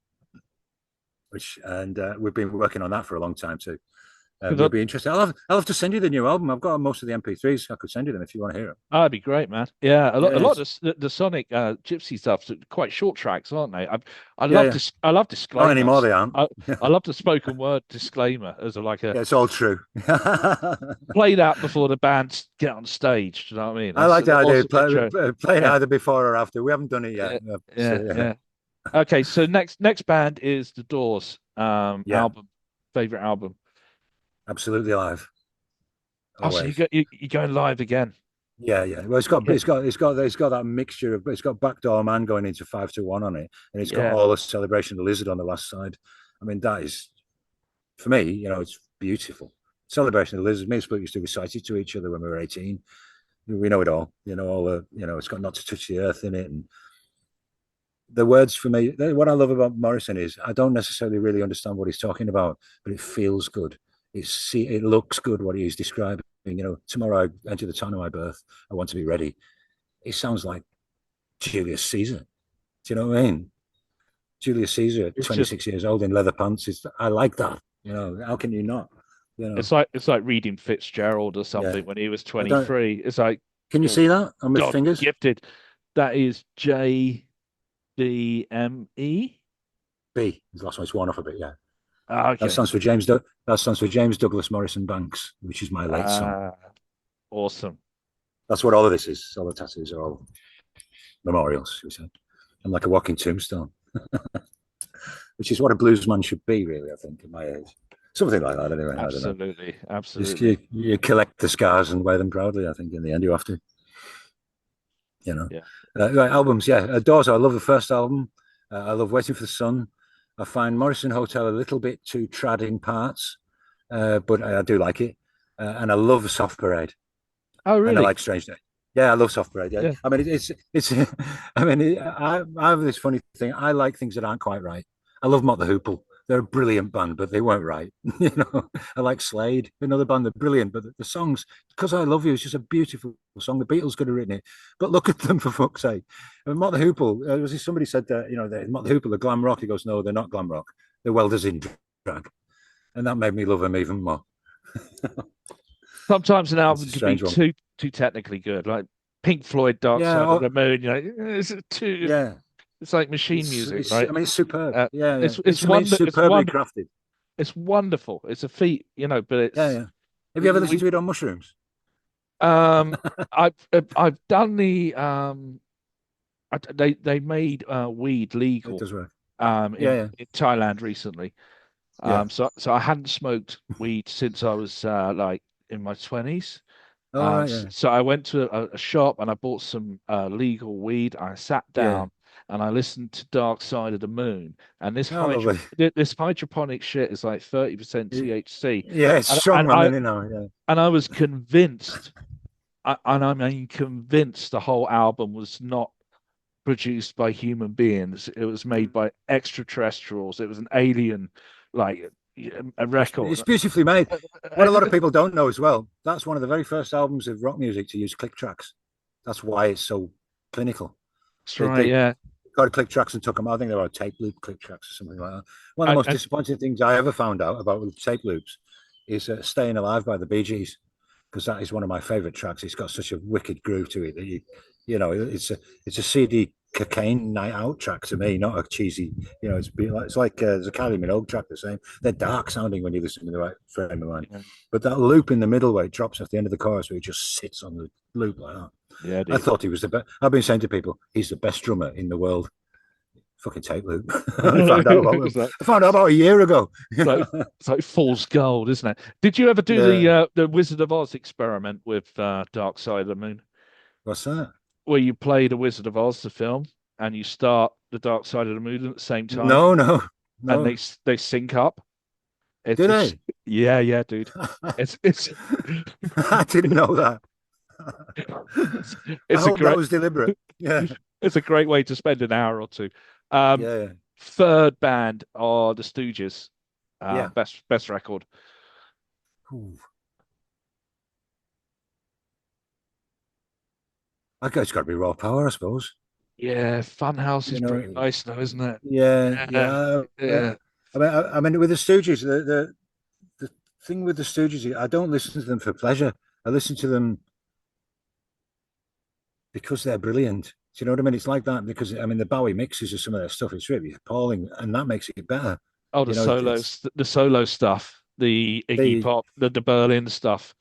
We've been working on that for a long time too. It'll be interesting. I'll have to send you the new album. I've got most of the MP3s. I could send you them if you want to hear them. Oh, that'd be great, man. Yeah, a lot of the Sonic Gypsy stuff, quite short tracks, aren't they? I love disclaimers. Not anymore, they aren't. I love the spoken word disclaimer as it's all true. Play that before the bands get on stage. Do you know what I mean? I like the idea. Play it either before or after. We haven't done it yet. Yeah. Okay, so next band is The Doors. Album, favorite album. Absolutely live. Always. Oh, so you're going live again? Yeah. Well, it's got that mixture of, it's got Backdoor Man going into 5 to 1 on it, and it's got all the Celebration of the Lizard on the last side. I mean, that is, for me, it's beautiful. Celebration of the Lizard. Me and Split used to recite it to each other when we were 18. We know it all. All the, it's got Not to Touch the Earth in it, and the words for me. What I love about Morrison is I don't necessarily really understand what he's talking about, but it feels good. It looks good what he's describing. Tomorrow I enter the town of my birth. I want to be ready. It sounds like Julius Caesar. Do you know what I mean? Julius Caesar at 26 years old in leather pants. I like that. How can you not? It's like reading Fitzgerald or something when he was 23. It's like, can you see that on my fingers? Gifted. That is JDME. B. The last one is one off a bit. Yeah. Okay. That stands for James Douglas Morrison Banks, which is my late son. Awesome. That's what all of this is. All the tattoos are all memorials. We said. I'm like a walking tombstone, which is what a bluesman should be, really. I think, at my age, something like that. Anyway, absolutely. Just you collect the scars and wear them proudly. I think in the end you have to. Right, albums. Doors. I love the first album. I love Waiting for the Sun. I find Morrison Hotel a little bit too trad in parts, but I do like it. And I love Soft Parade. Oh, really? And I like Strange Day. Yeah, I love Soft Parade. Yeah. I mean, I have this funny thing. I like things that aren't quite right. I love Mott the Hoople. They're a brilliant band, but they weren't right. I like Slade, another band. They're brilliant, but the songs, Because I Love You, is just a beautiful song. The Beatles could have written it, but look at them, for fuck's sake. I mean, Mott the Hoople, somebody said that, Mott the Hoople are glam rock. He goes, no, they're not glam rock. They're welders in drag. And that made me love them even more. Sometimes an album can be too technically good, like Pink Floyd, Dark Side of the Moon. It's too... Yeah. It's like machine music, right? I mean, it's superb. It's superbly crafted. It's wonderful. It's a feat, you know, but Yeah, it's yeah. Have you ever listened we to it on mushrooms? um I've done the they made weed It legal does work. Yeah, in, yeah, Thailand recently. yeah. So I hadn't smoked weed since I was like in my 20s. All right, yeah, So I went to a shop and I bought some legal weed. I sat yeah. down and I listened to Dark Side of the Moon. And Oh, lovely. this hydroponic shit is like 30% THC. Yeah, it's And strong, man. You know, yeah. I was convinced, and I mean convinced, the whole album was not produced by human beings. It was made by extraterrestrials. It was an alien, like a record. It's beautifully made. What a lot of Everything. people don't know as well, that's one of the very first albums of rock music to use click tracks. That's why it's so clinical. That's right. They Yeah. got click tracks and took them. I think they were tape loop click tracks or something like that. One of the most And disappointing things I ever found out about with tape loops is "Staying Alive" by the Bee Gees, because that is one of my favorite tracks. It's got such a wicked groove to it that you know, it's a CD cocaine night out track to me, not a cheesy. You know, it's like there's a Kylie Minogue track the same. They're dark sounding when you listen to the right frame of mind, yeah, but that loop in the middle where it drops at the end of the chorus, where it just sits on the loop like that. yeah, I dude. thought he was the best. I've been saying to people, he's the best drummer in the world. Fucking tape loop. I only found out about him. It's like I found out about a year ago. it's like it's like fool's gold, isn't it? Did you ever do Yeah. the Wizard of Oz experiment with Dark Side of the Moon, What's that? where you play the Wizard of Oz, the film, and you start the Dark Side of the Moon at the same time, No, no, and no. they sync up? Did It's I? yeah, yeah, dude. It's I didn't know that. I it's a hope that great was deliberate. Yeah, it's a great way to spend an hour or two. Um, yeah, Third band are the Stooges. yeah. Best record. Ooh. I guess it's got to be raw power, I suppose. Yeah, Funhouse You is pretty know, nice though, isn't it? yeah, Yeah, yeah. yeah. I mean, with the Stooges, the thing with the Stooges, I don't listen to them for pleasure. I listen to them because they're brilliant. Do you know what I mean? It's like that because I mean the Bowie mixes of some of their stuff. It's really appalling, and that makes it better. Oh, You know, it's the solo stuff, the Iggy the Pop, the Berlin stuff.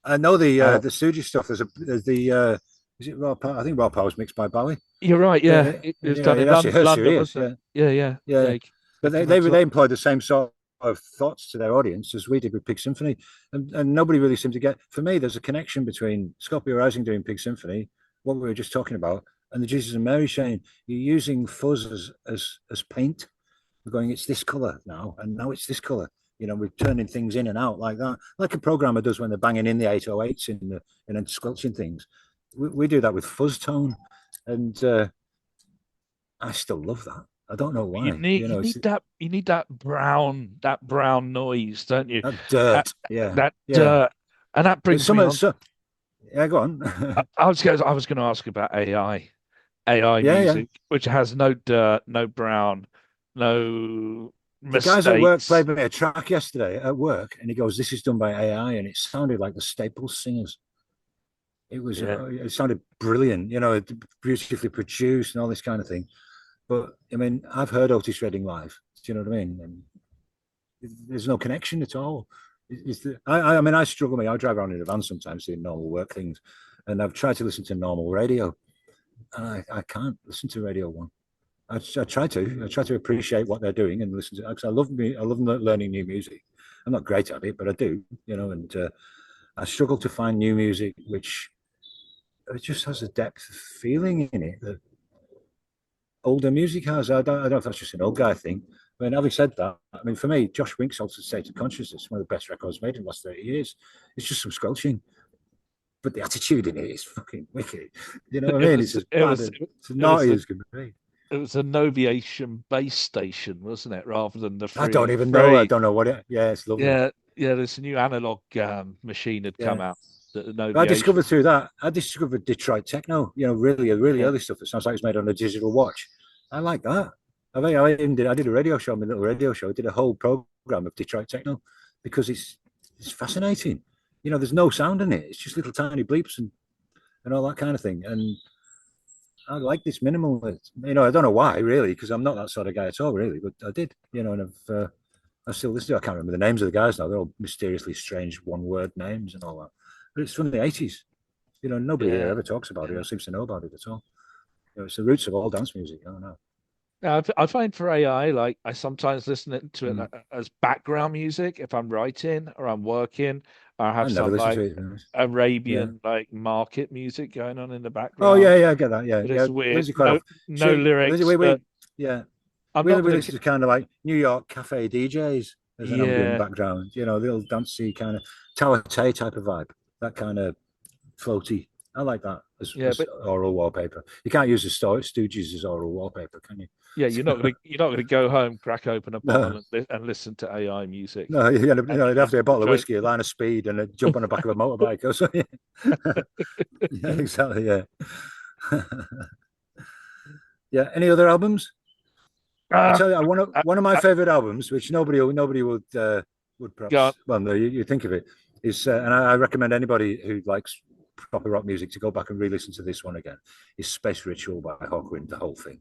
I know Uh, the Stooges stuff. There's the is it Raw Power? I think Raw Power was mixed by Bowie. you're right. Yeah, it was Yeah, done in it actually hurts your London, ears. wasn't Yeah, it? Yeah, yeah, yeah. yeah. But Came out to, they employed the same sort of thoughts to their audience as we did with Pig Symphony, and nobody really seemed to get. For me, there's a connection between Scorpio Rising doing Pig Symphony, what we were just talking about, and the Jesus and Mary saying you're using fuzz as paint. We're going, it's this color now, and now it's this color. You know, we're turning things in and out like that, like a programmer does when they're banging in the 808s in the and then squelching things. We do that with fuzz tone, and I still love that. I don't know why. You know, it's you need that brown noise, don't you? that That dirt. Yeah, that yeah. dirt, and that But brings me on. yeah, go on. I was going to ask about AI Yeah, yeah. music, which has no dirt, no brown, no The guys at work mistakes. played me a track yesterday at work, and he goes, "This is done by AI," and it sounded like the Staples singers. Yeah. It sounded brilliant, you know, beautifully produced and all this kind of thing. But I mean, I've heard Otis Redding live. Do you know what I mean? And there's no connection at all. I mean, I struggle. I drive around in a van sometimes doing normal work things, and I've tried to listen to normal radio, and I can't listen to Radio One. I try to. I try to appreciate what they're doing and listen to. Because I love me. I love learning new music. I'm not great at it, but I do. You know, and I struggle to find new music which it just has a depth of feeling in it that older music has. I don't know if that's just an old guy thing. But having said that, I mean, for me, Josh Wink's Altered State of Consciousness, one of the best records made in the last 30 years. It's just some squelching, but the attitude in it is fucking wicked. You know what I mean? It's as bad as, it's as it was naughty as can be. it was a Noviation base station, wasn't it? Rather than the I free don't on even know. I free. don't know what it. Yeah, it's lovely. Yeah, yeah. This new analog machine had come Yeah. out, the I Noviation. discovered through that. I discovered Detroit techno. You know, really Yeah, early stuff that sounds like it's made on a digital watch. I like that. I did a radio show, my little radio show. I did a whole program of Detroit techno because it's fascinating. You know, there's no sound in it. It's just little tiny bleeps and all that kind of thing. And I like this minimal. You know, I don't know why really, because I'm not that sort of guy at all, really. But I did. You know, and I still listen to. I can't remember the names of the guys now. They're all mysteriously strange one-word names and all that. But it's from the 80s. You know, nobody here ever talks about it or seems to know about it at all. You know, it's the roots of all dance music. I don't know. I find for AI, like I sometimes listen to it as background music if I'm writing or I'm working. Or I have never some listened to like it. Arabian like market music going on in the Oh background. yeah, I get that. Yeah, But yeah. it's weird. Lizzy quite often. No Lizzy, lyrics, but yeah. I'm We not gonna. listen to kind of like New York cafe DJs as an ambient Yeah, background. You know, the old dancey kind of Tower Tay type of vibe. That kind of floaty. I like that yeah, as but oral wallpaper. You can't use the Stooges as oral wallpaper, can you? yeah, you're not gonna go home, crack open a No, bottle and listen to AI music. no. You And know, you'd have to be a bottle of try, whiskey, a line of speed, and a jump on the back of a motorbike or something. Yeah, exactly. Yeah. Yeah. Any other albums? I uh, tell you, I, one of my I, favorite albums, which nobody would go on. perhaps well, no, you think of it is, and I recommend anybody who likes proper rock music to go back and re-listen to this one again. Is Space Ritual by Hawkwind, the whole thing.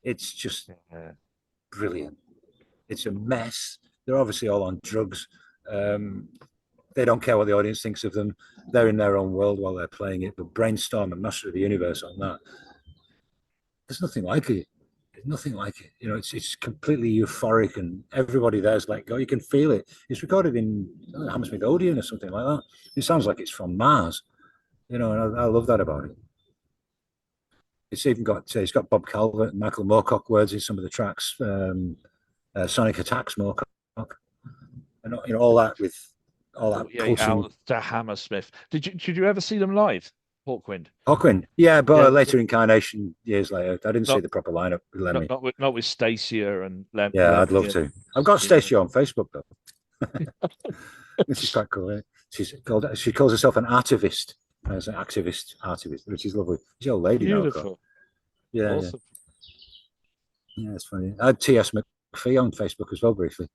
It's just Yeah. brilliant. It's a mess. They're obviously all on drugs. They don't care what the audience thinks of them. They're in their own world while they're playing it. But Brainstorm and Master of the Universe on that, there's nothing like it. There's nothing like it. You know, it's completely euphoric, and everybody there's let go. You can feel it. It's recorded in Hammersmith Odeon or something like that. It sounds like it's from Mars. You know, and I love that about it. It's even got it's got Bob Calvert and Michael Moorcock words in some of the tracks. Sonic Attacks Moorcock, and you know all that with all that 48 pulsing. hours to Hammersmith. Did you ever see them live, Hawkwind? Hawkwind, yeah, but Yeah, a later incarnation years later. I didn't see not the proper lineup with Lemmy. not with Stacia and Yeah, I'd Lemmy love and to. I've got yeah. Stacey on Facebook though, which is quite cool. Eh? She calls herself an artivist, as an artivist, which is lovely. She's an old lady now. Beautiful. Yeah, Awesome. yeah, it's funny. I had T.S. McPhee on Facebook as well briefly.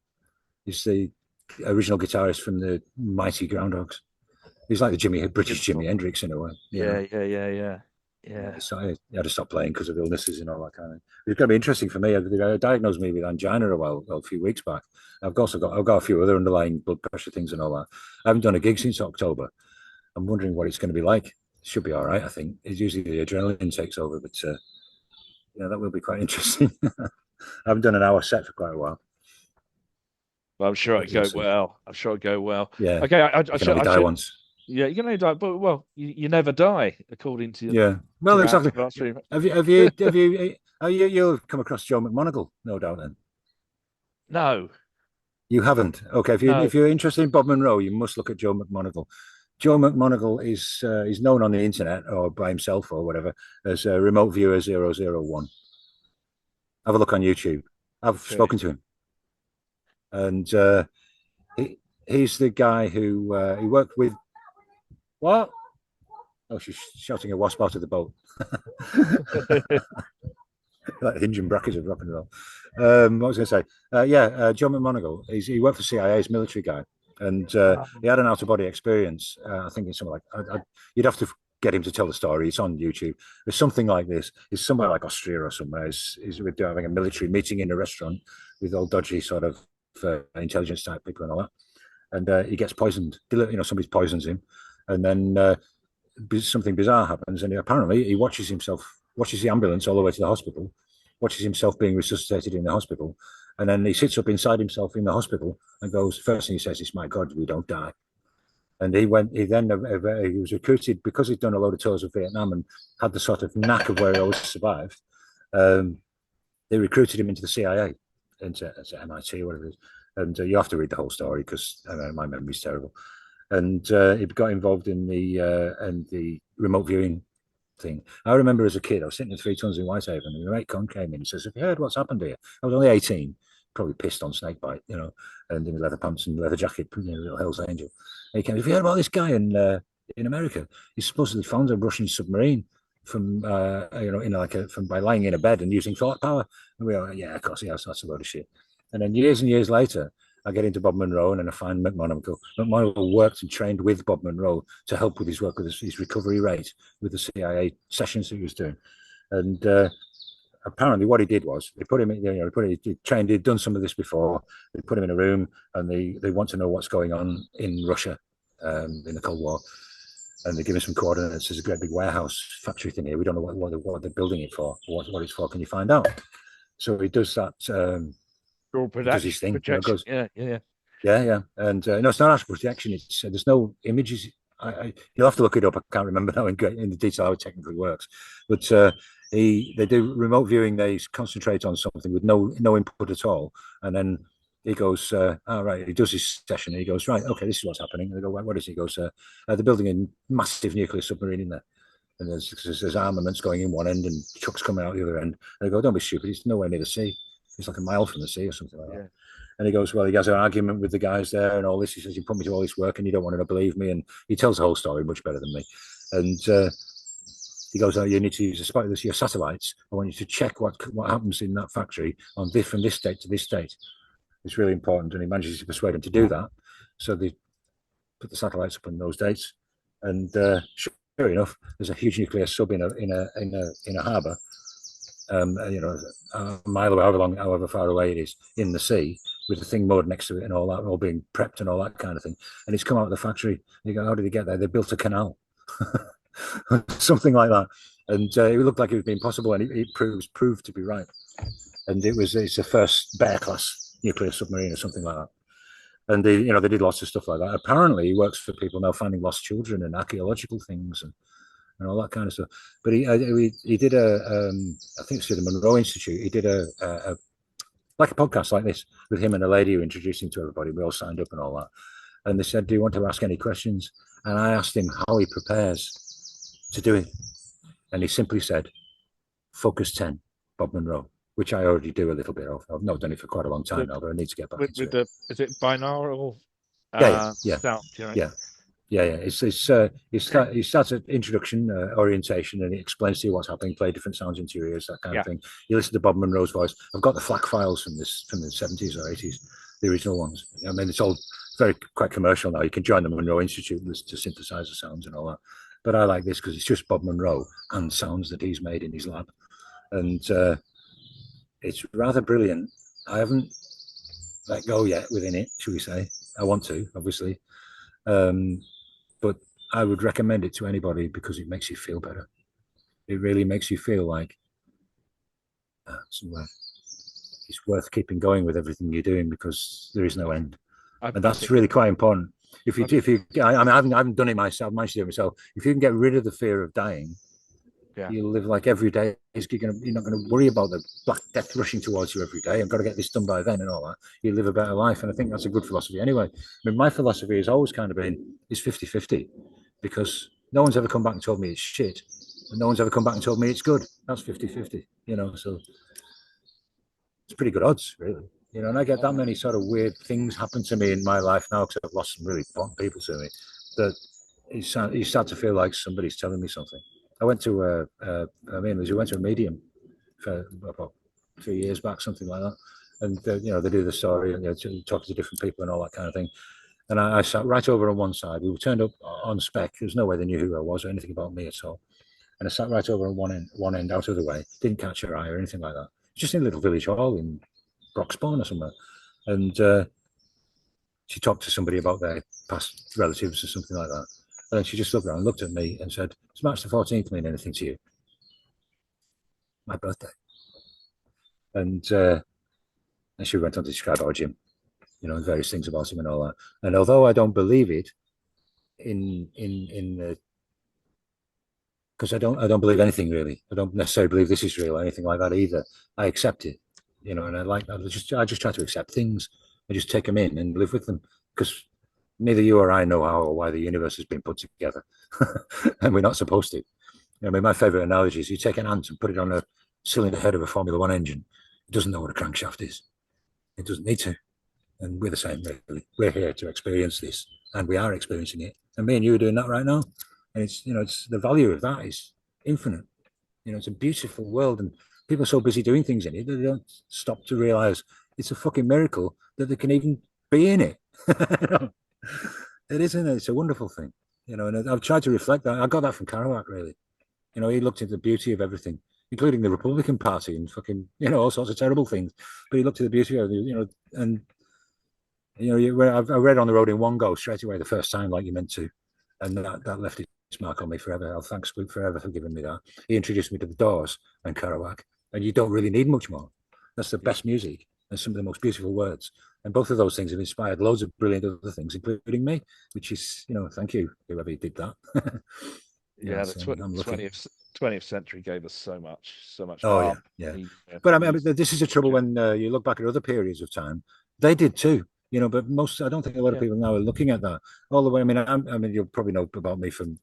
He's the original guitarist from the Mighty Groundhogs. He's like the British Beautiful. Jimi Hendrix in a way. Yeah. So he had to stop playing because of illnesses and all that kind of. It's going to be interesting for me. They diagnosed me with angina a few weeks back. I've got a few other underlying blood pressure things and all that. I haven't done a gig since October. I'm wondering what it's going to be like. It should be all right, I think. It's usually the adrenaline takes over, but yeah, that will be quite interesting. I haven't done an hour set for quite a while. Well, I'm sure it'll go well. I'm sure it'll go well. Yeah. Okay, I can only die once. Yeah, you're gonna die, but well, you never die, according to yeah. Well, exactly. You'll come across Joe McMoneagle, no doubt. Then No, you haven't. Okay, if you're interested in Bob Monroe, you must look at Joe McMoneagle. Joe McMoneagle is known on the internet or by himself or whatever as Remote Viewer 001. Have a look on YouTube. I've spoken to him, and he's the guy who he worked with. What? Oh, she's shouting a wasp out of the boat. Like hinge and brackets of rock and roll. What was I going to say? John McMoneagle. He worked for CIA, he's a military guy, and he had an out of body experience. I think it's something like you'd have to get him to tell the story. It's on YouTube. It's something like this. It's somewhere like Austria or somewhere. He's having a military meeting in a restaurant with all dodgy sort of intelligence type people and all that, and he gets poisoned. You know, somebody poisons him, and then something bizarre happens, and apparently he watches the ambulance all the way to the hospital, watches himself being resuscitated in the hospital, and then he sits up inside himself in the hospital and goes, first thing he says is, "My God, we don't die." And he was recruited because he'd done a load of tours of Vietnam and had the sort of knack of where he always survived. They recruited him into the CIA, into MIT, whatever it is. And you have to read the whole story because my memory's terrible. And he got involved in the remote viewing thing. I remember as a kid, I was sitting at 3 Tons in Whitehaven, and the mate Con came in and says, "Have you heard what's happened here?" I was only 18, probably pissed on snakebite, you know, and in leather pants and leather jacket, you know, little Hell's Angel. And he came, "Have you heard about this guy in America? He supposedly found a Russian submarine from by lying in a bed and using thought power." And we were like, "Yeah, of course he has. That's a load of shit." And then years and years later, I get into Bob Monroe and then I find McMoneagle. McMoneagle worked and trained with Bob Monroe to help with his work with his recovery rate with the CIA sessions that he was doing. And apparently what he did was they put him in, he trained, he'd done some of this before. They put him in a room and they want to know what's going on in Russia in the Cold War. And they give him some coordinates. There's a great big warehouse factory thing here. We don't know what they're building it for, what it's for. Can you find out? So he does that. He does his thing. Goes, yeah. And no, it's not actual projection. It's there's no images. You'll have to look it up. I can't remember now in the detail how it technically works. But they do remote viewing. They concentrate on something with no input at all, and then he goes, right, he does his session and he goes, right, okay, this is what's happening. And they go, what is it? He goes, they're building a massive nuclear submarine in there. And there's armaments going in one end and trucks coming out the other end. And they go, don't be stupid, it's nowhere near the sea. It's like a mile from the sea or something like that. And he goes, well, he has an argument with the guys there and all this. He says, you put me to all this work and you don't want to believe me. And he tells the whole story much better than me. And he goes, you need to use your satellites. I want you to check what happens in that factory from this date to this date. It's really important, and he manages to persuade him to do that. So they put the satellites up on those dates, and sure enough, there's a huge nuclear sub in a harbour, a mile away, however far away it is, in the sea, with the thing moored next to it and all that, all being prepped and all that kind of thing. And it's come out of the factory. You go, how did he get there? They built a canal, something like that, and it looked like it was being possible, and it proved to be right. And it's the first Bear class nuclear submarine or something like that. And they did lots of stuff like that. Apparently, he works for people now finding lost children and archaeological things and all that kind of stuff. But he did I think it's through the Monroe Institute. He did a like a podcast like this with him and a lady who introduced him to everybody. We all signed up and all that. And they said, do you want to ask any questions? And I asked him how he prepares to do it. And he simply said, Focus 10, Bob Monroe, which I already do a little bit of. I've not done it for quite a long time now, but I need to get back into it. Is it binaural? Sound, right? Yeah. He starts at introduction, orientation, and he explains to you what's happening, play different sounds into your ears, that kind of thing. You listen to Bob Monroe's voice. I've got the FLAC files from the 70s or 80s, the original ones. I mean, it's all quite commercial now. You can join the Monroe Institute to synthesize the sounds and all that. But I like this because it's just Bob Monroe and sounds that he's made in his lab. And it's rather brilliant. I haven't let go yet within it, should we say. I want to, obviously. But I would recommend it to anybody because it makes you feel better. It really makes you feel like it's worth keeping going with everything you're doing because there is no end. And that's really quite important. I haven't done it myself, managed to do it myself. If you can get rid of the fear of dying, you'll live like every day. You're not going to worry about the black death rushing towards you every day. I've got to get this done by then and all that. You live a better life. And I think that's a good philosophy anyway. I mean, my philosophy has always kind of been, it's 50-50 because no one's ever come back and told me it's shit. And no one's ever come back and told me it's good. That's 50-50, so it's pretty good odds, really. And I get that many sort of weird things happen to me in my life now because I've lost some really important people to me that you start to feel like somebody's telling me something. I went to we went to a medium for about 3 years back, something like that. And, they do the story and talk to different people and all that kind of thing. And I sat right over on one side. We turned up on spec. There's no way they knew who I was or anything about me at all. And I sat right over on one end out of the way. Didn't catch her eye or anything like that. Just in a little village hall in Broxbourne or somewhere. And she talked to somebody about their past relatives or something like that. And then she just looked around, looked at me and said, does March the 14th mean anything to you? My birthday. And she went on to describe our Jim, various things about him and all that. And although I don't believe it because I don't believe anything really. I don't necessarily believe this is real or anything like that either. I accept it, and I just try to accept things. I just take them in and live with them because neither you or I know how or why the universe has been put together, and we're not supposed to. I mean, my favorite analogy is you take an ant and put it on a cylinder head of a Formula One engine. It doesn't know what a crankshaft is. It doesn't need to. And we're the same, really. We're here to experience this, and we are experiencing it. And me and you are doing that right now. And it's the value of that is infinite. It's a beautiful world, and people are so busy doing things in it that they don't stop to realize it's a fucking miracle that they can even be in it. It isn't it? It's a wonderful thing, and I've tried to reflect that. I got that from Kerouac, really. He looked at the beauty of everything including the Republican Party and fucking, all sorts of terrible things. But he looked at the beauty of it, and I read On the Road in one go straight away the first time, like you meant to, and that left its mark on me forever. I'll thank Spook forever for giving me that. He introduced me to the Doors and Kerouac, and you don't really need much more. That's the best music and some of the most beautiful words. And both of those things have inspired loads of brilliant other things, including me, which is, thank you, whoever did that. Yeah, the 20th century gave us so much. Oh, yeah. But I mean, this is the trouble when you look back at other periods of time. They did too, but I don't think a lot of people now are looking at that all the way. I mean, you'll probably know about me from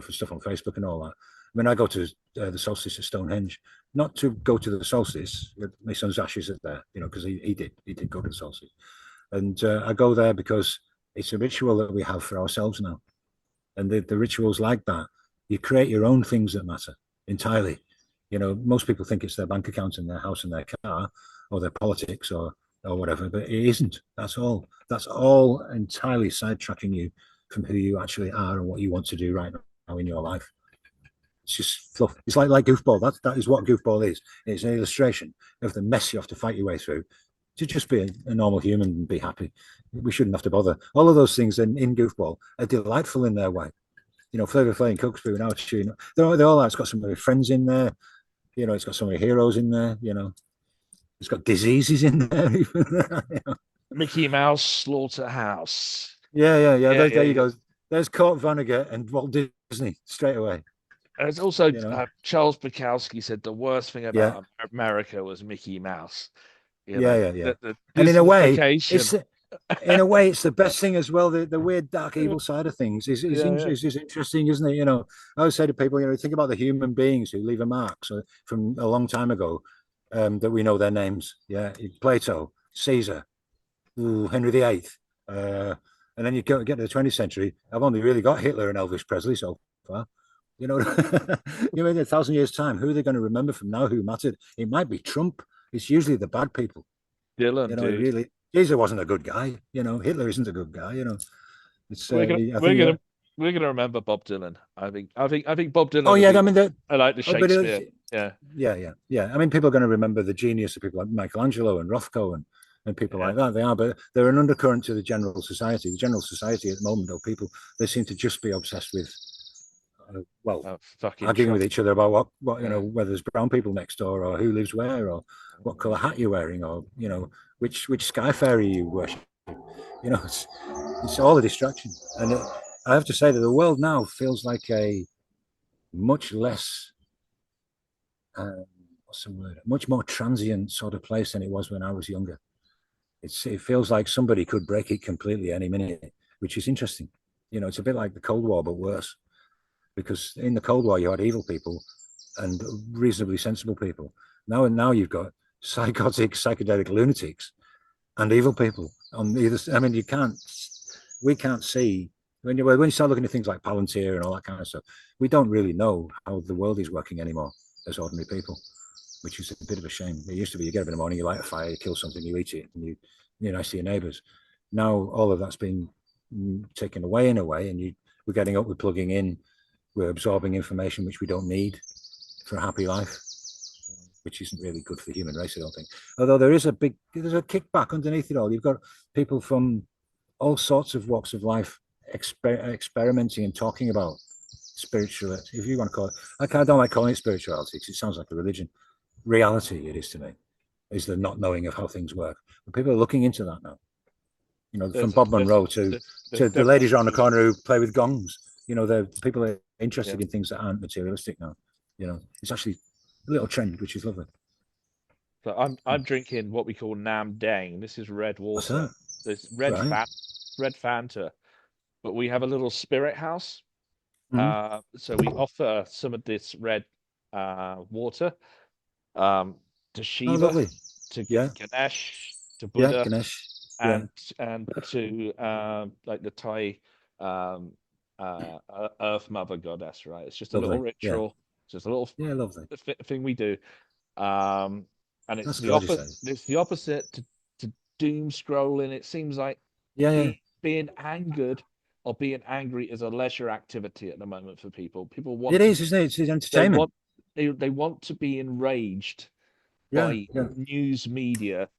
stuff on Facebook and all that. I mean, I go to the solstice at Stonehenge, not to go to the solstice. My son's ashes are there, because he did go to the solstice. And I go there because it's a ritual that we have for ourselves now. And the rituals like that, you create your own things that matter entirely. Most people think it's their bank account and their house and their car or their politics or whatever, but it isn't. That's all entirely sidetracking you from who you actually are and what you want to do right now in your life. It's just fluff. It's like goofball. That is what goofball is. It's an illustration of the mess you have to fight your way through to just be a normal human and be happy. We shouldn't have to bother. All of those things in goofball are delightful in their way. Flavor Flav and Corkscrew and Altitude, they're all it's got some of my friends in there. It's got some of my heroes in there. It's got diseases in there. Mickey Mouse Slaughterhouse. Yeah. There you go. There's Kurt Vonnegut and Walt Disney straight away. It's also Charles Bukowski said the worst thing about America was Mickey Mouse. Yeah. And in a way, it's the best thing as well. The weird, dark, evil side of things is interesting, isn't it? I always say to people, think about the human beings who leave a mark. So from a long time ago, that we know their names. Yeah, Plato, Caesar, Henry VIII, and then you get to the 20th century. I've only really got Hitler and Elvis Presley so far. In 1,000 years' time, who are they going to remember from now? Who mattered? It might be Trump. It's usually the bad people. Dylan, dude. Really, Caesar wasn't a good guy. Hitler isn't a good guy. It's we're gonna remember Bob Dylan. I think Bob Dylan. Oh yeah, I mean, I like the Shakespeare. Yeah. I mean, people are going to remember the genius of people like Michelangelo and Rothko and people like that. They are, but they're an undercurrent to the general society. The general society at the moment, though, people they seem to just be obsessed with. Arguing with each other about what whether there's brown people next door or who lives where or what color hat you're wearing or which sky fairy you worship. It's all a distraction, and I have to say that the world now feels like a much less much more transient sort of place than it was when I was younger. It feels like somebody could break it completely any minute, which is interesting. It's a bit like the Cold War but worse. Because in the Cold War, you had evil people and reasonably sensible people. Now you've got psychotic, psychedelic lunatics and evil people on either. I mean, we can't see when you start looking at things like Palantir and all that kind of stuff. We don't really know how the world is working anymore as ordinary people, which is a bit of a shame. It used to be you get up in the morning, you light a fire, you kill something, you eat it, and you're nice to your neighbours. Now all of that's been taken away in a way, and we're getting up, we're plugging in. We're absorbing information which we don't need for a happy life, which isn't really good for the human race, I don't think. Although there's a kickback underneath it all. You've got people from all sorts of walks of life experimenting and talking about spirituality, if you want to call it. I don't like calling it spirituality because it sounds like a religion. Reality, it is to me, is the not knowing of how things work. But people are looking into that now. From Bob Monroe to the ladies around the corner who play with gongs. The people are interested in things that aren't materialistic now. It's actually a little trend, which is lovely. So I'm drinking what we call Nam Dang. This is red water. This red Fanta, but we have a little spirit house. So we offer some of this red water to Shiva, to Ganesh, to Buddha, and to like the Thai Earth Mother Goddess, right? It's just a little ritual, just a little thing we do, and it's the opposite to doom scrolling. It seems like being angered or being angry is a leisure activity at the moment for people. People want isn't it? It's entertainment. they want to be enraged Yeah, by yeah. news media,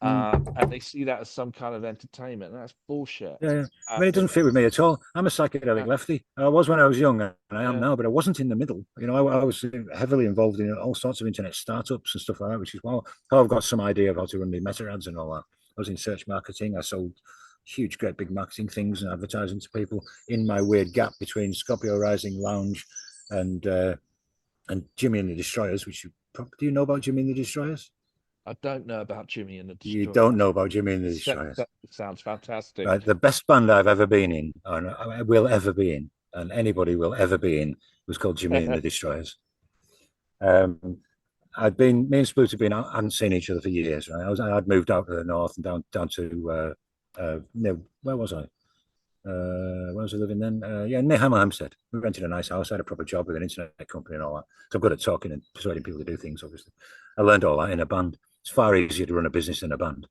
Mm. and they see that as some kind of entertainment. And that's bullshit. Yeah, yeah. I mean, it doesn't fit with me at all. I'm a psychedelic Uh, lefty. I was when I was young, and I am yeah. now, but I wasn't in the middle. You know, I was heavily involved in all sorts of internet startups and stuff like that, which is how I've got some idea of how to run the meta ads and all that. I was in search marketing. I sold huge, great big marketing things and advertising to people in my weird gap between Scorpio Rising Lounge and Jimmy and the Destroyers, which do you know about Jimmy and the Destroyers? I don't know about Jimmy and the You Destroyers. don't know about Jimmy and the Destroyers. That sounds fantastic. Right, the best band I've ever been in, and I will ever be in, and anybody will ever be in, was called Jimmy and the Destroyers. Me and Spoot hadn't seen each other for years. Right, I'd moved out to the north and down to where was I? Where was I living then? Yeah, near Hammer Hempstead. We rented a nice house. I had a proper job with an internet company and all that. So I'm good at talking and persuading people to do things. Obviously, I learned all that in a band. It's far easier to run a business than a band.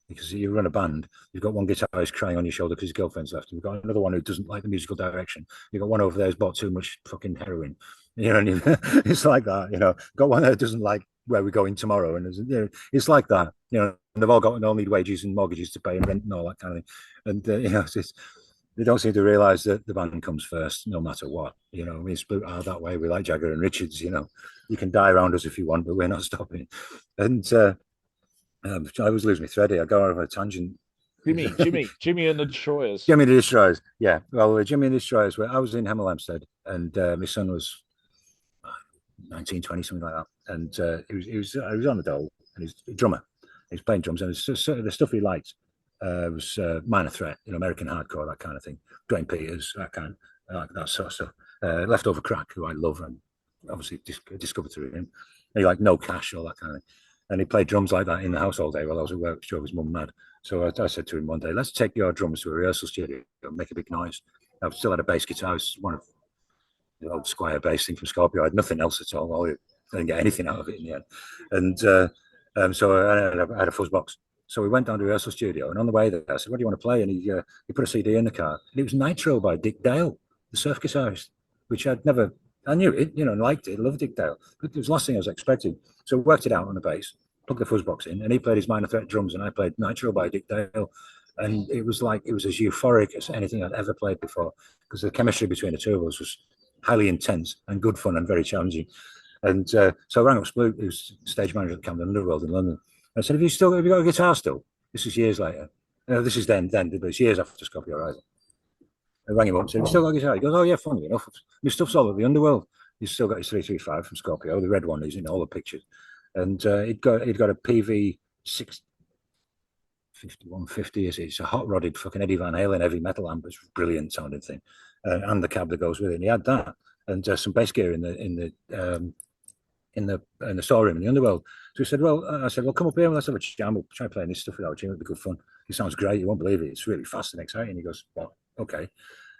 Because you run a band, you've got one guitarist crying on your shoulder because his girlfriend's left him. You've got another one who doesn't like the musical direction. You've got one over there who's bought too much fucking heroin. You know, it's like that. You know, got one that doesn't like where we're going tomorrow, and it's like that. You know, and they all need wages and mortgages to pay and rent and all that kind of thing. And they don't seem to realise that the band comes first, no matter what. You know, we split out that way. We like Jagger and Richards. You know, you can die around us if you want, but we're not stopping. And I always lose my thread here. I go on a tangent. Jimmy and the Destroyers. Jimmy and the Destroyers. Yeah. Well, Jimmy and the Destroyers, I was in Hemel Hempstead, and my son was 19, 20, something like that. And he was on the dole, and he's a drummer. He's playing drums, and the stuff he liked was Minor Threat, American hardcore, that kind of thing. Dwayne Peters, that sort of stuff. Leftover Crack, who I love, and obviously discovered through him. And he liked No Cash, all that kind of thing. And he played drums like that in the house all day while I was at work, which drove his mum mad. So I said to him one day, let's take your drums to a rehearsal studio and make a big noise. I've still had a bass guitar. It's one of the old Squire bass thing from Scorpio. I had nothing else at all. I didn't get anything out of it in the end. And so I had a fuzz box. So we went down to the rehearsal studio, and on the way there, I said, what do you want to play? And he put a CD in the car. And it was Nitro by Dick Dale, the surf guitarist, which I knew it, and liked it, loved Dick Dale. But it was the last thing I was expecting. So we worked it out on the bass, plugged the fuzz box in, and he played his Minor Threat drums, and I played Nitro by Dick Dale. And it was as euphoric as anything I'd ever played before, because the chemistry between the two of us was highly intense and good fun and very challenging. And so I rang up Sploot, who's stage manager at Camden Underworld in London. I said, have you got a guitar still? This is years later. This is then, but it's years after Scorpio Rising. I rang him up and said, have you still got a guitar? He goes, oh yeah, funny enough. My stuff's all at the Underworld. He's still got his 335 from Scorpio, the red one. He's in all the pictures. And he'd got a PV 5150. It's a hot rodded fucking Eddie Van Halen heavy metal amp. It's a brilliant sounding thing. And the cab that goes with it. And he had that and some bass gear in the storeroom in the Underworld. So he said, I said, come up here and let's have a jam. We'll try playing this stuff without Jim. It'll be good fun. He sounds great. You won't believe it. It's really fast and exciting. He goes, well, okay.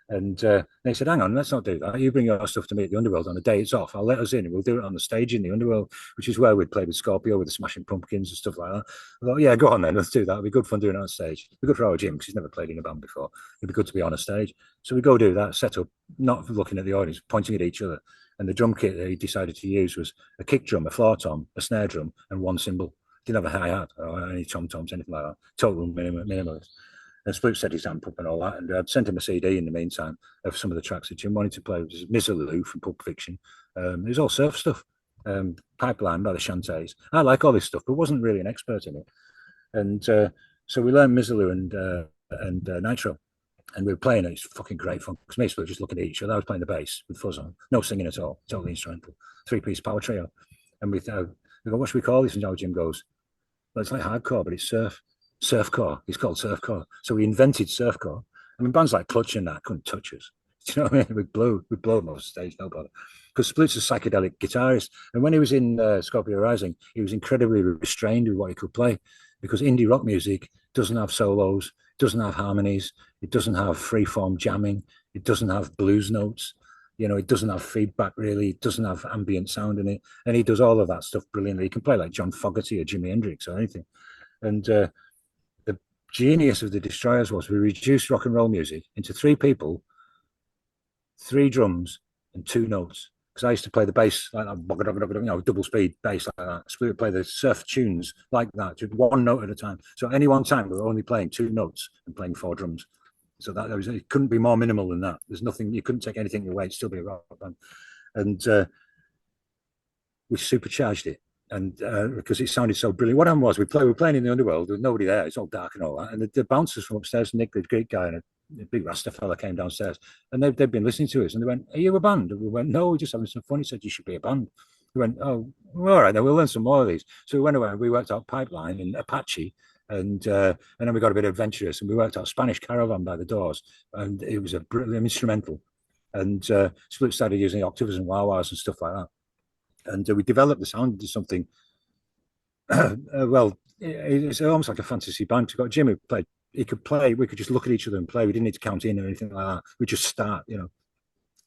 And they said, hang on, let's not do that. You bring your stuff to me at the Underworld on the day it's off. I'll let us in and we'll do it on the stage in the Underworld, which is where we'd play with Scorpio with the Smashing Pumpkins and stuff like that. I thought, yeah, go on then. Let's do that. It'll be good fun doing it on stage. It'll be good for our Jim because he's never played in a band before. It'd be good to be on a stage. So we go do that, set up, not looking at the audience, pointing at each other. And the drum kit that he decided to use was a kick drum, a floor tom, a snare drum, and one cymbal. Didn't have a hi-hat or any tom-toms, anything like that. Total minimalist. And Sploot set his amp up and all that. And I'd sent him a CD in the meantime of some of the tracks that Jim wanted to play. It was Mizzaloo from Pulp Fiction. It was all surf stuff. Pipeline by the Shantays. I like all this stuff, but wasn't really an expert in it. And so we learned Mizzaloo and Nitro. And we were playing it. It's fucking great fun. Because me and Sploot just looking at each other. I was playing the bass with fuzz on. No singing at all. Totally instrumental. 3-piece power trio. And we go, what should we call this? And now Jim goes, well, it's like hardcore, but it's surf. Surfcore. It's called surfcore. So we invented surfcore. I mean, bands like Clutch and that couldn't touch us. Do you know what I mean? We blow them off the stage, no bother. Because Sploot's a psychedelic guitarist. And when he was in Scorpio Rising, he was incredibly restrained with what he could play. Because indie rock music doesn't have solos, doesn't have harmonies, it doesn't have free-form jamming, it doesn't have blues notes, it doesn't have feedback really, it doesn't have ambient sound in it. And he does all of that stuff brilliantly. He can play like John Fogerty or Jimi Hendrix or anything. And the genius of the Destroyers was we reduced rock and roll music into 3 people, 3 drums, and 2 notes. because I used to play the bass like that, double speed bass like that. So we would play the surf tunes like that, just one note at a time. So at any one time, we were only playing 2 notes and playing 4 drums. So that was, it couldn't be more minimal than that. There's nothing, you couldn't take anything away, it'd still be a rock band. And we supercharged it. And because it sounded so brilliant. What happened was we were playing in the underworld, there was nobody there, it's all dark and all that. And the bouncers from upstairs, Nick, the Greek guy, and a big Rasta fella came downstairs, and they'd been listening to us, and they went, "Are you a band?" And we went, "No, we're just having some fun." He said, "You should be a band." We went, "Oh, well, all right, then we'll learn some more of these." So we went away, we worked out Pipeline and Apache, and then we got a bit adventurous, and we worked out Spanish Caravan by the Doors, and it was a brilliant instrumental. And Split started using octaves and wah-wahs and stuff like that. And we developed the sound into something. Well, it's almost like a fantasy band. We've got Jim who played. He could play. We could just look at each other and play. We didn't need to count in or anything like that. We just start,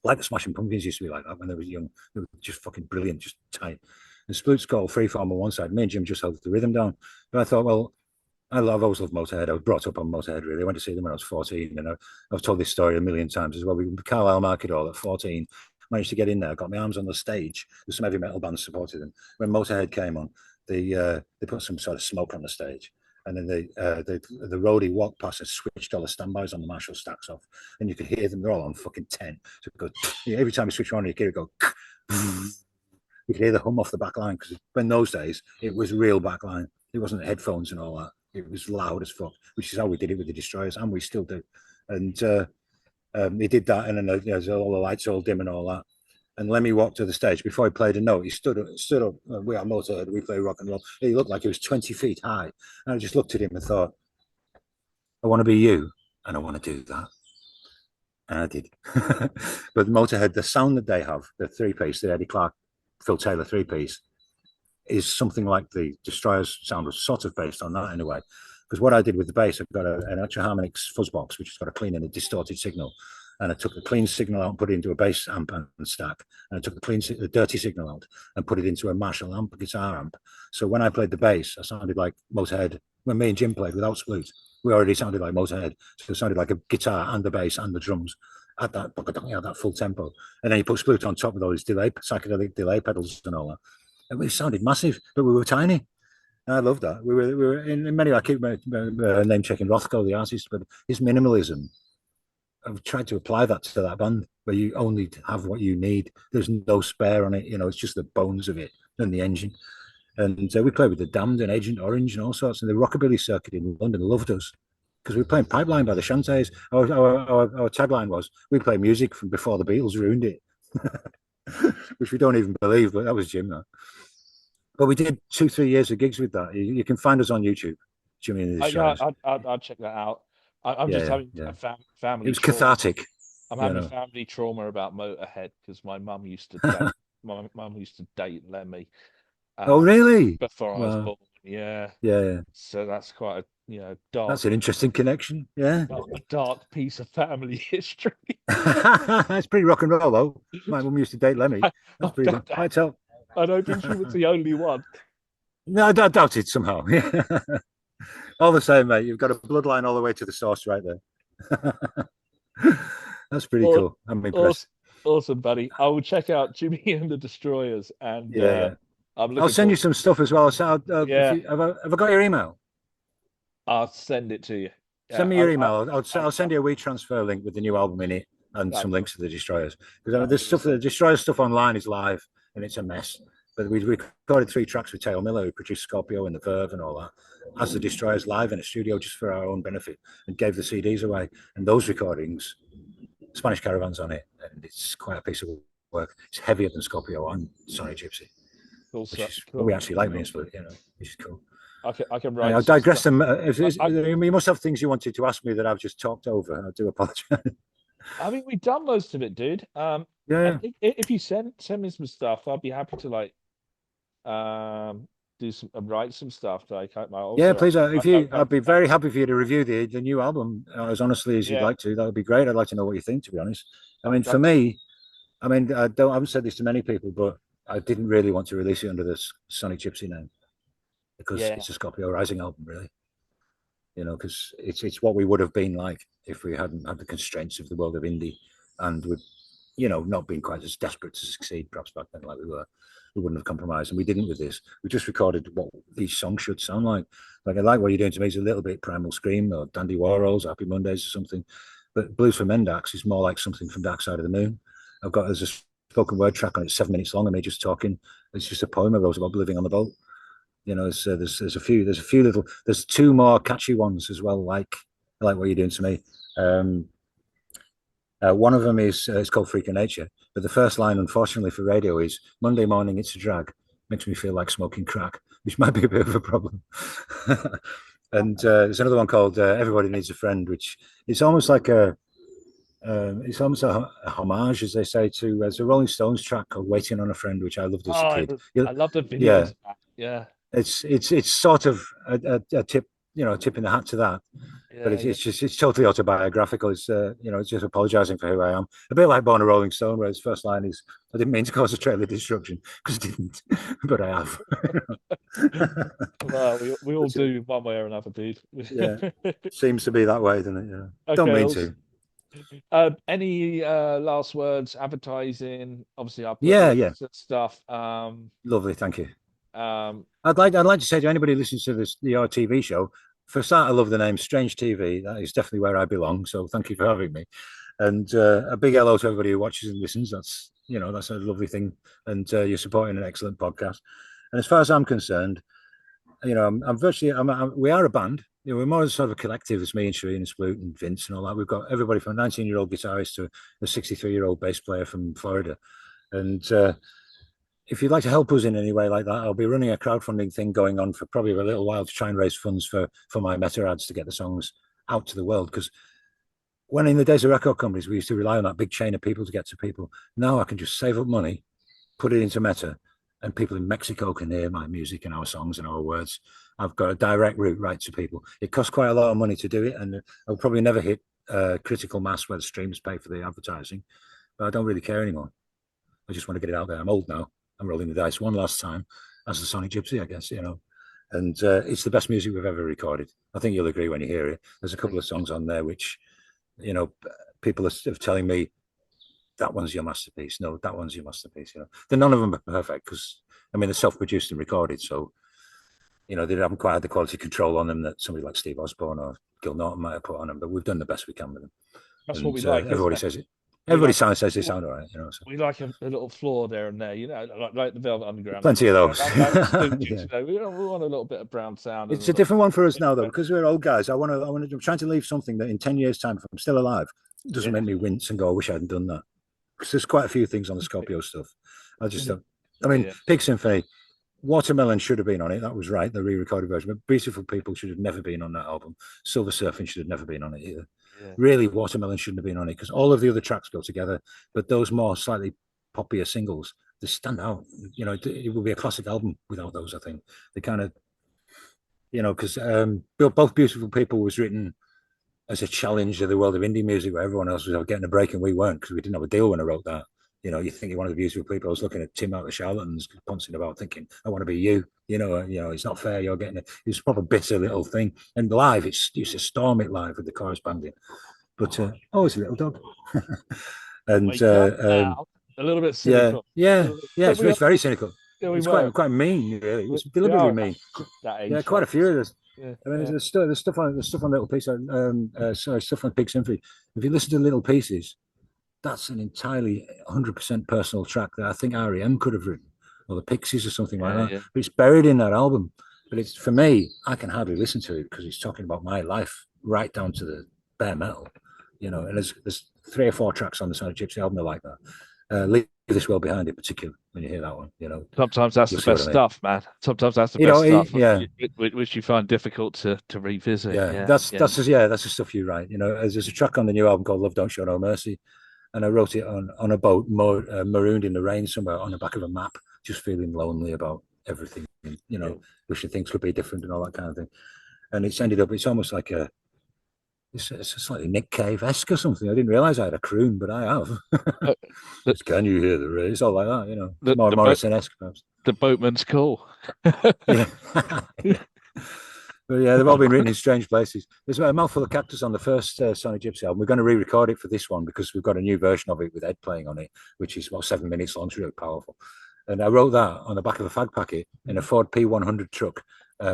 like the Smashing Pumpkins used to be like that when they were young. They were just fucking brilliant, just tight. And Splut's got Freeform on one side. Me and Jim just held the rhythm down. But I thought, well, I've always loved Motorhead. I was brought up on Motorhead, really. I went to see them when I was 14, and I've told this story a million times as well. We Carlisle Market Hall at 14. Managed to get in there, got my arms on the stage. There's some heavy metal bands supported them. When Motorhead came on, they put some sort of smoke on the stage, and then the roadie walked past and switched all the standbys on the Marshall stacks off, and you could hear them. They're all on fucking 10. So it goes, every time you switch on, you hear it go. You could hear the hum off the back line, because in those days it was real back line. It wasn't headphones and all that. It was loud as fuck, which is how we did it with the Destroyers, and we still do. And he did that, and then all the lights all dim and all that. And Lemmy walked to the stage. Before he played a note, he stood up. We are Motorhead, we play rock and roll. He looked like he was 20 feet high. And I just looked at him and thought, I want to be you, and I want to do that. And I did. But Motorhead, the sound that they have, the 3-piece, the Eddie Clark, Phil Taylor 3-piece, is something like the Destroyers sound, was sort of based on that in a way. Because what I did with the bass, I've got an Electra Harmonix fuzz box, which has got a clean and a distorted signal. And I took the clean signal out and put it into a bass amp and stack. And I took the dirty signal out and put it into a Marshall amp, a guitar amp. So when I played the bass, I sounded like Motorhead. When me and Jim played without Splut, we already sounded like Motorhead. So it sounded like a guitar and the bass and the drums at that full tempo. And then you put Splut on top with all these psychedelic delay pedals and all that. And we sounded massive, but we were tiny. I love that. We were in many. I keep name checking Rothko, the artist, but his minimalism, I've tried to apply that to that band, where you only have what you need. There's no spare on it. It's just the bones of it and the engine. And we played with the Damned and Agent Orange and all sorts. And the rockabilly circuit in London loved us, because we were playing Pipeline by the Shantays. Our tagline was, we play music from before the Beatles ruined it, which we don't even believe, but that was Jim. That. But we did 2-3 years of gigs with that. You can find us on YouTube, Jimmy and the Destroyers. I'll check that out. I'm just having family. It was cathartic. I'm having family trauma about Motorhead, because my mum used to date Lemmy. Oh, really? Before I was born. Yeah. So that's quite a dark. That's an interesting connection. Yeah. A dark piece of family history. That's pretty rock and roll, though. My mum used to date Lemmy. That's pretty. I tell. I don't think she was the only one. No, I doubt it somehow. Yeah. All the same, mate. You've got a bloodline all the way to the source right there. That's pretty cool. I'm impressed. Awesome, buddy. I will check out Jimmy and the Destroyers, and I'll send you some stuff as well. So, have I got your email? I'll send it to you. Send me your email. I'll send you a WeTransfer link with the new album in it and some links to the Destroyers. Because the Destroyers stuff online is live, and it's a mess. But we recorded 3 tracks with Tail Miller, who produced Scorpio and The Verve and all that, as the Destroyers live in a studio just for our own benefit, and gave the CDs away. And those recordings, Spanish Caravan's on it, and it's quite a piece of work. It's heavier than Scorpio and Sonic Gypsy. Which is what we actually like, which is cool. I can write. I digress. You must have things you wanted to ask me that I've just talked over. I do apologize. I mean, we've done most of it, dude. If you send me some stuff, I'll be happy to write some stuff. Please. I'd be very happy for you to review the new album as honestly as you'd like to. That would be great. I'd like to know what you think, to be honest. I mean, for me, I haven't said this to many people, but I didn't really want to release it under the Sonic Gypsy name, because it's a Scorpio Rising album, really. Because it's what we would have been like if we hadn't had the constraints of the world of indie, and not being quite as desperate to succeed perhaps back then like we were. We wouldn't have compromised, and we didn't with this. We just recorded what each song should sound like. Like I like What You're Doing to Me is a little bit Primal Scream or Dandy Warhols, Happy Mondays or something. But Blues for Mendax is more like something from Dark Side of the Moon. There's a spoken word track on it, 7 minutes long, and me just talking. It's just a poem I wrote about living on the boat. There's a few little, there's two more catchy ones as well, like What You're Doing to Me. One of them is it's called Freak of Nature, but the first line, unfortunately for radio, is Monday morning it's a drag, makes me feel like smoking crack, which might be a bit of a problem. And there's another one called Everybody Needs a Friend, which it's almost like a homage, as they say, to there's a Rolling Stones track called Waiting on a Friend, which I loved as a kid. I love the videos. Yeah. It's sort of a tip, a tip in the hat to that. But it's totally autobiographical. It's it's just apologizing for who I am. A bit like Born a Rolling Stone, where his first line is, "I didn't mean to cause a trailer destruction," because I didn't, but I have. Well, we all do one way or another, dude. Yeah, seems to be that way, doesn't it? Yeah. Okay, Don't mean to. Any last words? Advertising, obviously. Stuff. Lovely, thank you. I'd like to say to anybody who listens to the TV show, for a start, I love the name Strange TV. That is definitely where I belong. So thank you for having me. And a big hello to everybody who watches and listens. That's a lovely thing. And you're supporting an excellent podcast. And as far as I'm concerned, we are a band. We're more sort of a collective. It's me and Shireen and Sploot and Vince and all that. We've got everybody from a 19-year-old guitarist to a 63-year-old bass player from Florida. And if you'd like to help us in any way like that, I'll be running a crowdfunding thing going on for probably a little while to try and raise funds for my meta ads to get the songs out to the world. Because when in the days of record companies, we used to rely on that big chain of people to get to people. Now I can just save up money, put it into meta, and people in Mexico can hear my music and our songs and our words. I've got a direct route right to people. It costs quite a lot of money to do it, and I'll probably never hit critical mass where the streams pay for the advertising. But I don't really care anymore. I just want to get it out there. I'm old now. I'm rolling the dice one last time as the Sonic Gypsy, I guess, and it's the best music we've ever recorded. I think you'll agree when you hear it. There's a couple of songs on there which, people are telling me that one's your masterpiece. No, that one's your masterpiece. Then none of them are perfect because, they're self-produced and recorded. So, they haven't quite had the quality control on them that somebody like Steve Osborne or Gil Norton might have put on them, but we've done the best we can with them. That's what we like. Everybody says it. Everybody says they sound all right, So. We like a little flaw there and there, like the Velvet Underground. Plenty of those. We want a little bit of brown sound. It's a different one for us now, though, because we're old guys. I'm trying to leave something that in 10 years' time, if I'm still alive, doesn't make me wince and go, I wish I hadn't done that. Because there's quite a few things on the Scorpio stuff. I just don't. Pig Symphony, Watermelon should have been on it. That was right, the re-recorded version. But Beautiful People should have never been on that album. Silver Surfing should have never been on it either. Yeah. Really, Watermelon shouldn't have been on it because all of the other tracks go together, but those more slightly poppier singles, they stand out. It would be a classic album without those. I think they kind of, because both Beautiful People was written as a challenge to the world of indie music, where everyone else was getting a break and we weren't because we didn't have a deal when I wrote that. You think you're one of the Beautiful People. I was looking at Tim out of the Charlatans, pouncing about, thinking, I want to be you. It's not fair. You're getting it. It's a proper bitter little thing. And live, it's used to storm it live with the chorus band in. But it's a little dog. And a little bit cynical. Yeah. It's very cynical. It's quite mean, really. It's deliberately mean. Quite a few of this. Yeah, there's stuff on Little Pieces. Stuff on Pig Symphony. If you listen to Little Pieces, that's an entirely 100% personal track that I think R.E.M. could have written, or the Pixies or something like that. Yeah. But it's buried in that album. But it's, for me, I can hardly listen to it because it's talking about my life right down to the bare metal, And there's 3 or 4 tracks on the Sonic Gypsy album that are like that. Leave This World Behind in particular, when you hear that one, Sometimes that's the best stuff, man. Sometimes that's the best stuff, which you find difficult to revisit. That's the stuff you write. There's a track on the new album called Love Don't Show No Mercy. And I wrote it on a boat, marooned in the rain somewhere on the back of a map, just feeling lonely about everything, wishing things could be different and all that kind of thing. And it's almost like it's a slightly Nick Cave-esque or something. I didn't realise I had a croon, but I have. Can you hear the rain? It's all like that, more Morrison-esque perhaps. The boatman's call. Yeah. But yeah, they've all been written in strange places. There's a Mouthful of Cactus on the first Sonic Gypsy album. We're going to re-record it for this one because we've got a new version of it with Ed playing on it, which is about 7 minutes long. It's really powerful. And I wrote that on the back of a fag packet in a Ford P100 truck,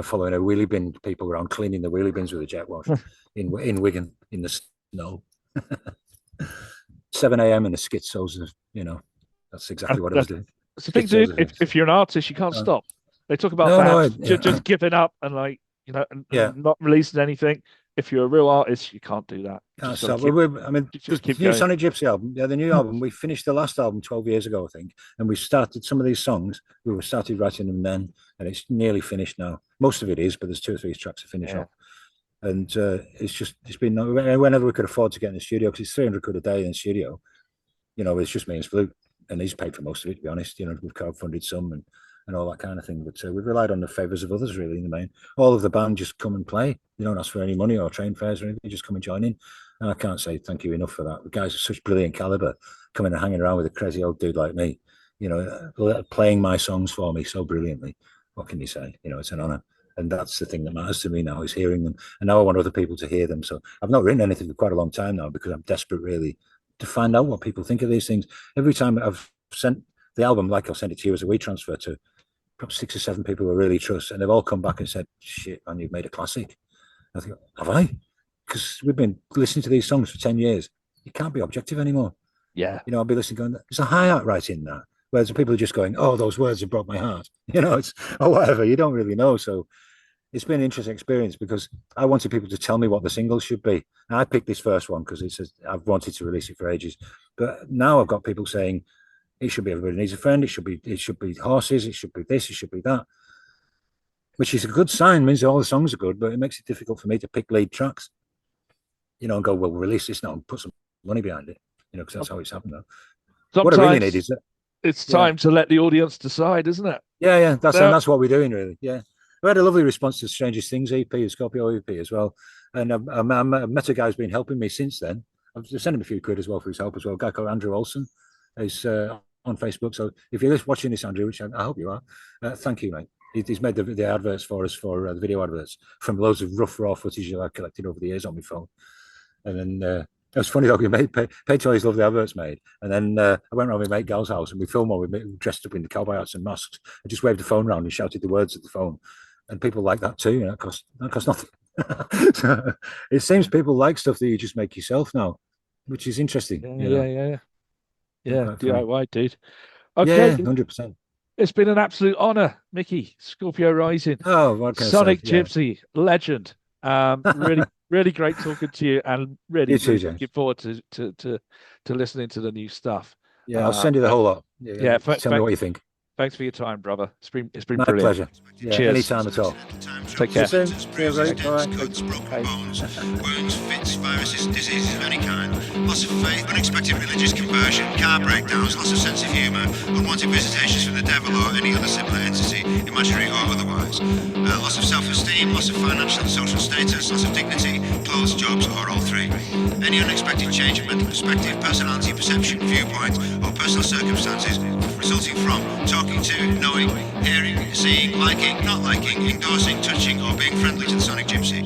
following a wheelie bin. People around cleaning the wheelie bins with a jet wash in Wigan in the snow. 7 a.m. and the schizos, that's exactly what I was doing. It's the thing, dude. If you're an artist, you can't stop. They talk about just giving up and and not releasing anything. If you're a real artist, you can't do that. Can't stop. The new Sonic Gypsy album, the new album, we finished the last album 12 years ago, I think, and we started some of these songs. We started writing them then, and it's nearly finished now. Most of it is, but there's 2 or 3 tracks to finish off. And it's been whenever we could afford to get in the studio, because it's 300 quid a day in the studio. It's just me and Flute, and he's paid for most of it, to be honest. We've crowdfunded some and all that kind of thing. But we've relied on the favours of others, really, in the main. All of the band just come and play. You don't ask for any money or train fares or anything. You just come and join in. And I can't say thank you enough for that. The guys are such brilliant calibre, coming and hanging around with a crazy old dude like me, playing my songs for me so brilliantly. What can you say? It's an honour. And that's the thing that matters to me now, is hearing them. And now I want other people to hear them. So I've not written anything for quite a long time now because I'm desperate, really, to find out what people think of these things. Every time I've sent the album, like I'll send it to you as a WeTransfer to perhaps 6 or 7 people who I really trust, and they've all come back and said, "Shit, man, you've made a classic." I think, have I? Because we've been listening to these songs for 10 years. You can't be objective anymore. Yeah. I'll be listening going, there's a hi-hat right in that. Whereas the people are just going, oh, those words have broke my heart. It's or whatever. You don't really know. So it's been an interesting experience because I wanted people to tell me what the singles should be. And I picked this first one because I've wanted to release it for ages. But now I've got people saying, it should be Everybody Needs a Friend. It should be Horses. It should be this. It should be that. Which is a good sign. Means all the songs are good, but it makes it difficult for me to pick lead tracks. And go, well, release this now and put some money behind it. Because that's how it's happened now. Sometimes what I really need is that it's time to let the audience decide, isn't it? Yeah. That's what we're doing, really. Yeah. We had a lovely response to Strangest Things EP, the Scorpio EP as well. And I met a guy who's been helping me since then. I've sent him a few quid as well for his help as well. A guy called Andrew Olson is on Facebook. So if you're watching this, Andrew, which I hope you are, thank you, mate. He's made the adverts for us, for the video adverts, from loads of rough, raw footage that I've collected over the years on my phone. And then it was funny, though, we paid to all these lovely adverts made. And then I went around with my mate Gal's house and we filmed one with dressed up in the cowboy hats and masks. I just waved the phone around and shouted the words at the phone. And people like that too. That costs nothing. So it seems people like stuff that you just make yourself now, which is interesting. Yeah. DIY, dude. Okay. Yeah, 100%. It's been an absolute honor, Mickey. Scorpio Rising. Oh, what can Sonic I say? Gypsy, legend. Really great talking to you, and really looking forward to listening to the new stuff. Yeah, I'll send you the whole lot. Yeah, tell me what you think. Thanks for your time, brother. It's been My brilliant. pleasure. Yeah, Cheers. anytime at all. Take care. See you soon. See you, buddy. All right. Cuts, broken bones, wounds, fits, viruses, diseases of any kind, loss of faith, unexpected religious conversion, car breakdowns, loss of sense of humour, unwanted visitations from the devil or any other similar entity, imaginary or otherwise, loss of self-esteem, loss of financial and social status, loss of dignity, clothes, jobs, or all three. Any unexpected change of mental perspective, personality, perception, viewpoint, or personal circumstances resulting from talking to, knowing, hearing, seeing, liking, not liking, endorsing, touching, or being friendly to the Sonic Gypsy,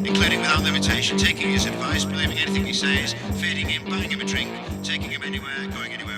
including without limitation, taking his advice, believing anything he says, feeding him, buying him a drink, taking him anywhere, going anywhere.